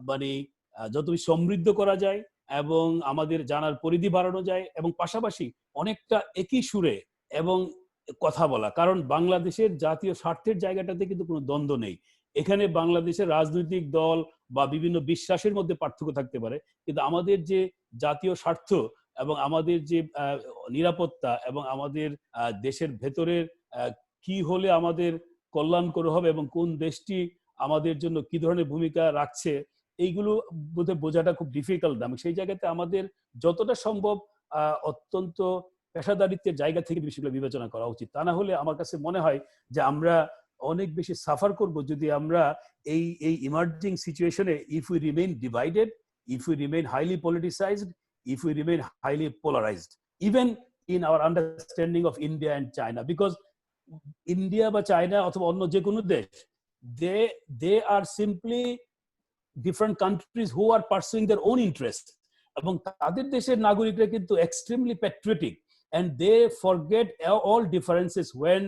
মানে যত বেশি সমৃদ্ধ করা যায় এবং আমাদের জানার পরিধি বাড়ানো যায় এবং পাশাপাশি অনেকটা একই সুরে এবং কথা বলা, কারণ বাংলাদেশের জাতীয় স্বার্থের জায়গাটাতে কিন্তু কোনো দ্বন্দ্ব নেই। এখানে বাংলাদেশের রাজনৈতিক দল বা বিভিন্ন বিশ্বাসের মধ্যে পার্থক্য থাকতে পারে, কিন্তু আমাদের যে জাতীয় স্বার্থ এবং আমাদের যে নিরাপত্তা এবং আমাদের দেশের ভেতরের কি হলে আমাদের কল্যাণকর হবে এবং কোন দেশটি আমাদের জন্য কি ধরনের ভূমিকা রাখছে, এইগুলো বোধহয় বোঝাটা খুব ডিফিকাল্ট না। সেই জায়গাতে আমাদের যতটা সম্ভব অত্যন্ত পেশাদারিত্বের জায়গা থেকে বিষয়গুলো বিবেচনা করা উচিত। তা না হলে আমার কাছে মনে হয় যে আমরা অনেক বেশি সাফার করব যদি আমরা এই ইমার্জিং সিচুয়েশনে if we remain divided, if we remain highly politicised, if we remain highly polarised, even in our understanding of India and China. Because India বা চায়না অথবা অন্য যে কোনো দেশ, they are simply different countries who are pursuing their own interests, এবং তাদের দেশের নাগরিকরা কিন্তু extremely patriotic and they forget all differences when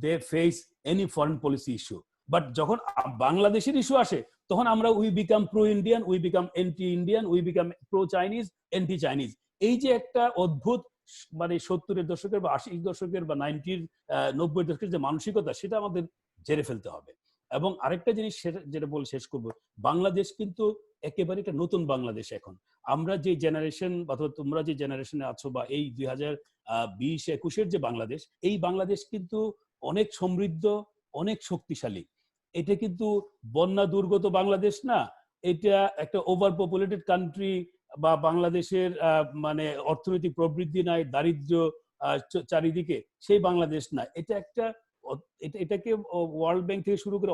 they face any foreign policy issue. But যখন বাংলাদেশের ইস্যু আসে তখন আমরা we become pro-Indian, we become anti-Indian, we become pro-Chinese, anti-Chinese। এই যে একটা অদ্ভুত মানে 70-এর দশকের বা 80-এর দশকের বা 90-এর দশকের যে মানসিকতা, সেটা আমাদের ঝেড়ে ফেলতে হবে। এবং আরেকটা জিনিস যেটা বলে শেষ করব, বাংলাদেশ কিন্তু একেবারে একটা নতুন বাংলাদেশ। এখন আমরা যে জেনারেশন অথবা তোমরা যে জেনারেশনে আছো বা এই 2020-21-এর যে বাংলাদেশ, এই বাংলাদেশ কিন্তু অনেক সমৃদ্ধ, অনেক শক্তিশালী। এটা কিন্তু বন্যা দুর্গত বাংলাদেশ না, এটা একটা ওভার পপুলেটেড কান্ট্রি বা বাংলাদেশের মানে অর্থনৈতিক প্রবৃদ্ধি নাই, দারিদ্র্য চারিদিকে, সেই বাংলাদেশ না। এটা একটা এটাকে ওয়ার্ল্ড ব্যাংক থেকে শুরু করে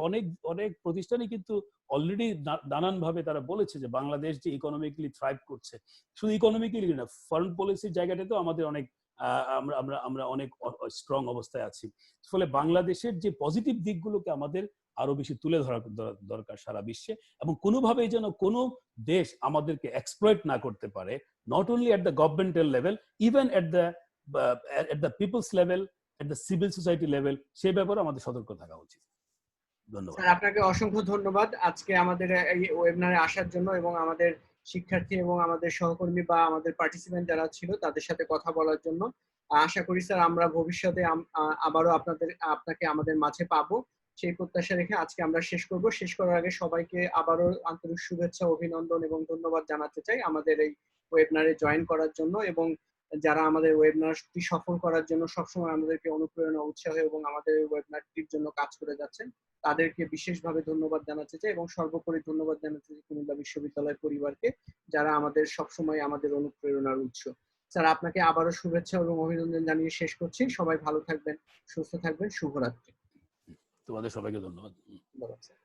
অনেক প্রতিষ্ঠানই কিন্তু অলরেডি নানান ভাবে তারা বলেছে যে বাংলাদেশ যে ইকোনমিক্যালি থ্রাইভ করছে। শুধু ইকোনমিক্যালি না, ফরেন পলিসির জায়গাটাতেও আমাদের অনেক আমরা অনেক স্ট্রং অবস্থায় আছি। ফলে বাংলাদেশের যে পজিটিভ দিকগুলোকে আমাদের আরো বেশি তুলে ধরা দরকার সারা বিশ্বে, এবং কোনোভাবেই যেন কোনো দেশ আমাদেরকে এক্সপ্লয়েট না করতে পারে, not only at the governmental level, even at the people's level, at the civil society level, সে ব্যাপারে আমাদের সতর্ক থাকা উচিত। ধন্যবাদ স্যার, আপনাকে অসংখ্য ধন্যবাদ আজকে আমাদের এই ওয়েবিনারে আসার জন্য এবং আমাদের শিক্ষার্থী এবং আমাদের সহকর্মী বা আমাদের পার্টিসিপেন্ট যারা ছিল তাদের সাথে কথা বলার জন্য। আশা করি স্যার আমরা ভবিষ্যতে আবারও আপনাকে আমাদের মাঝে পাবো, সেই প্রত্যাশা রেখে আজকে আমরা শেষ করব। শেষ করার আগে সবাইকে আবারও আন্তরিক শুভেচ্ছা, অভিনন্দন এবং ধন্যবাদ জানাতে চাই আমাদের এই ওয়েবিনারে জয়েন করার জন্য এবং যারা আমাদের ওয়েবিনারটি সফল করার জন্য সবসময় আমাদেরকে অনুপ্রেরণা, উৎসাহ এবং আমাদের ওয়েবিনারটির জন্য কাজ করে যাচ্ছেন, তাদেরকে বিশেষভাবে ধন্যবাদ জানাতে চাই এবং সর্বোপরি ধন্যবাদ জানাতে চাই কুমিল্লা বিশ্ববিদ্যালয় পরিবারকে, যারা আমাদের সবসময় আমাদের অনুপ্রেরণার উৎস। স্যার, আপনাকে আবারও শুভেচ্ছা এবং অভিনন্দন জানিয়ে শেষ করছি। সবাই ভালো থাকবেন, সুস্থ থাকবেন, শুভরাত্রি। তোমাদের সবাইকে ধন্যবাদ। ধন্যবাদ স্যার।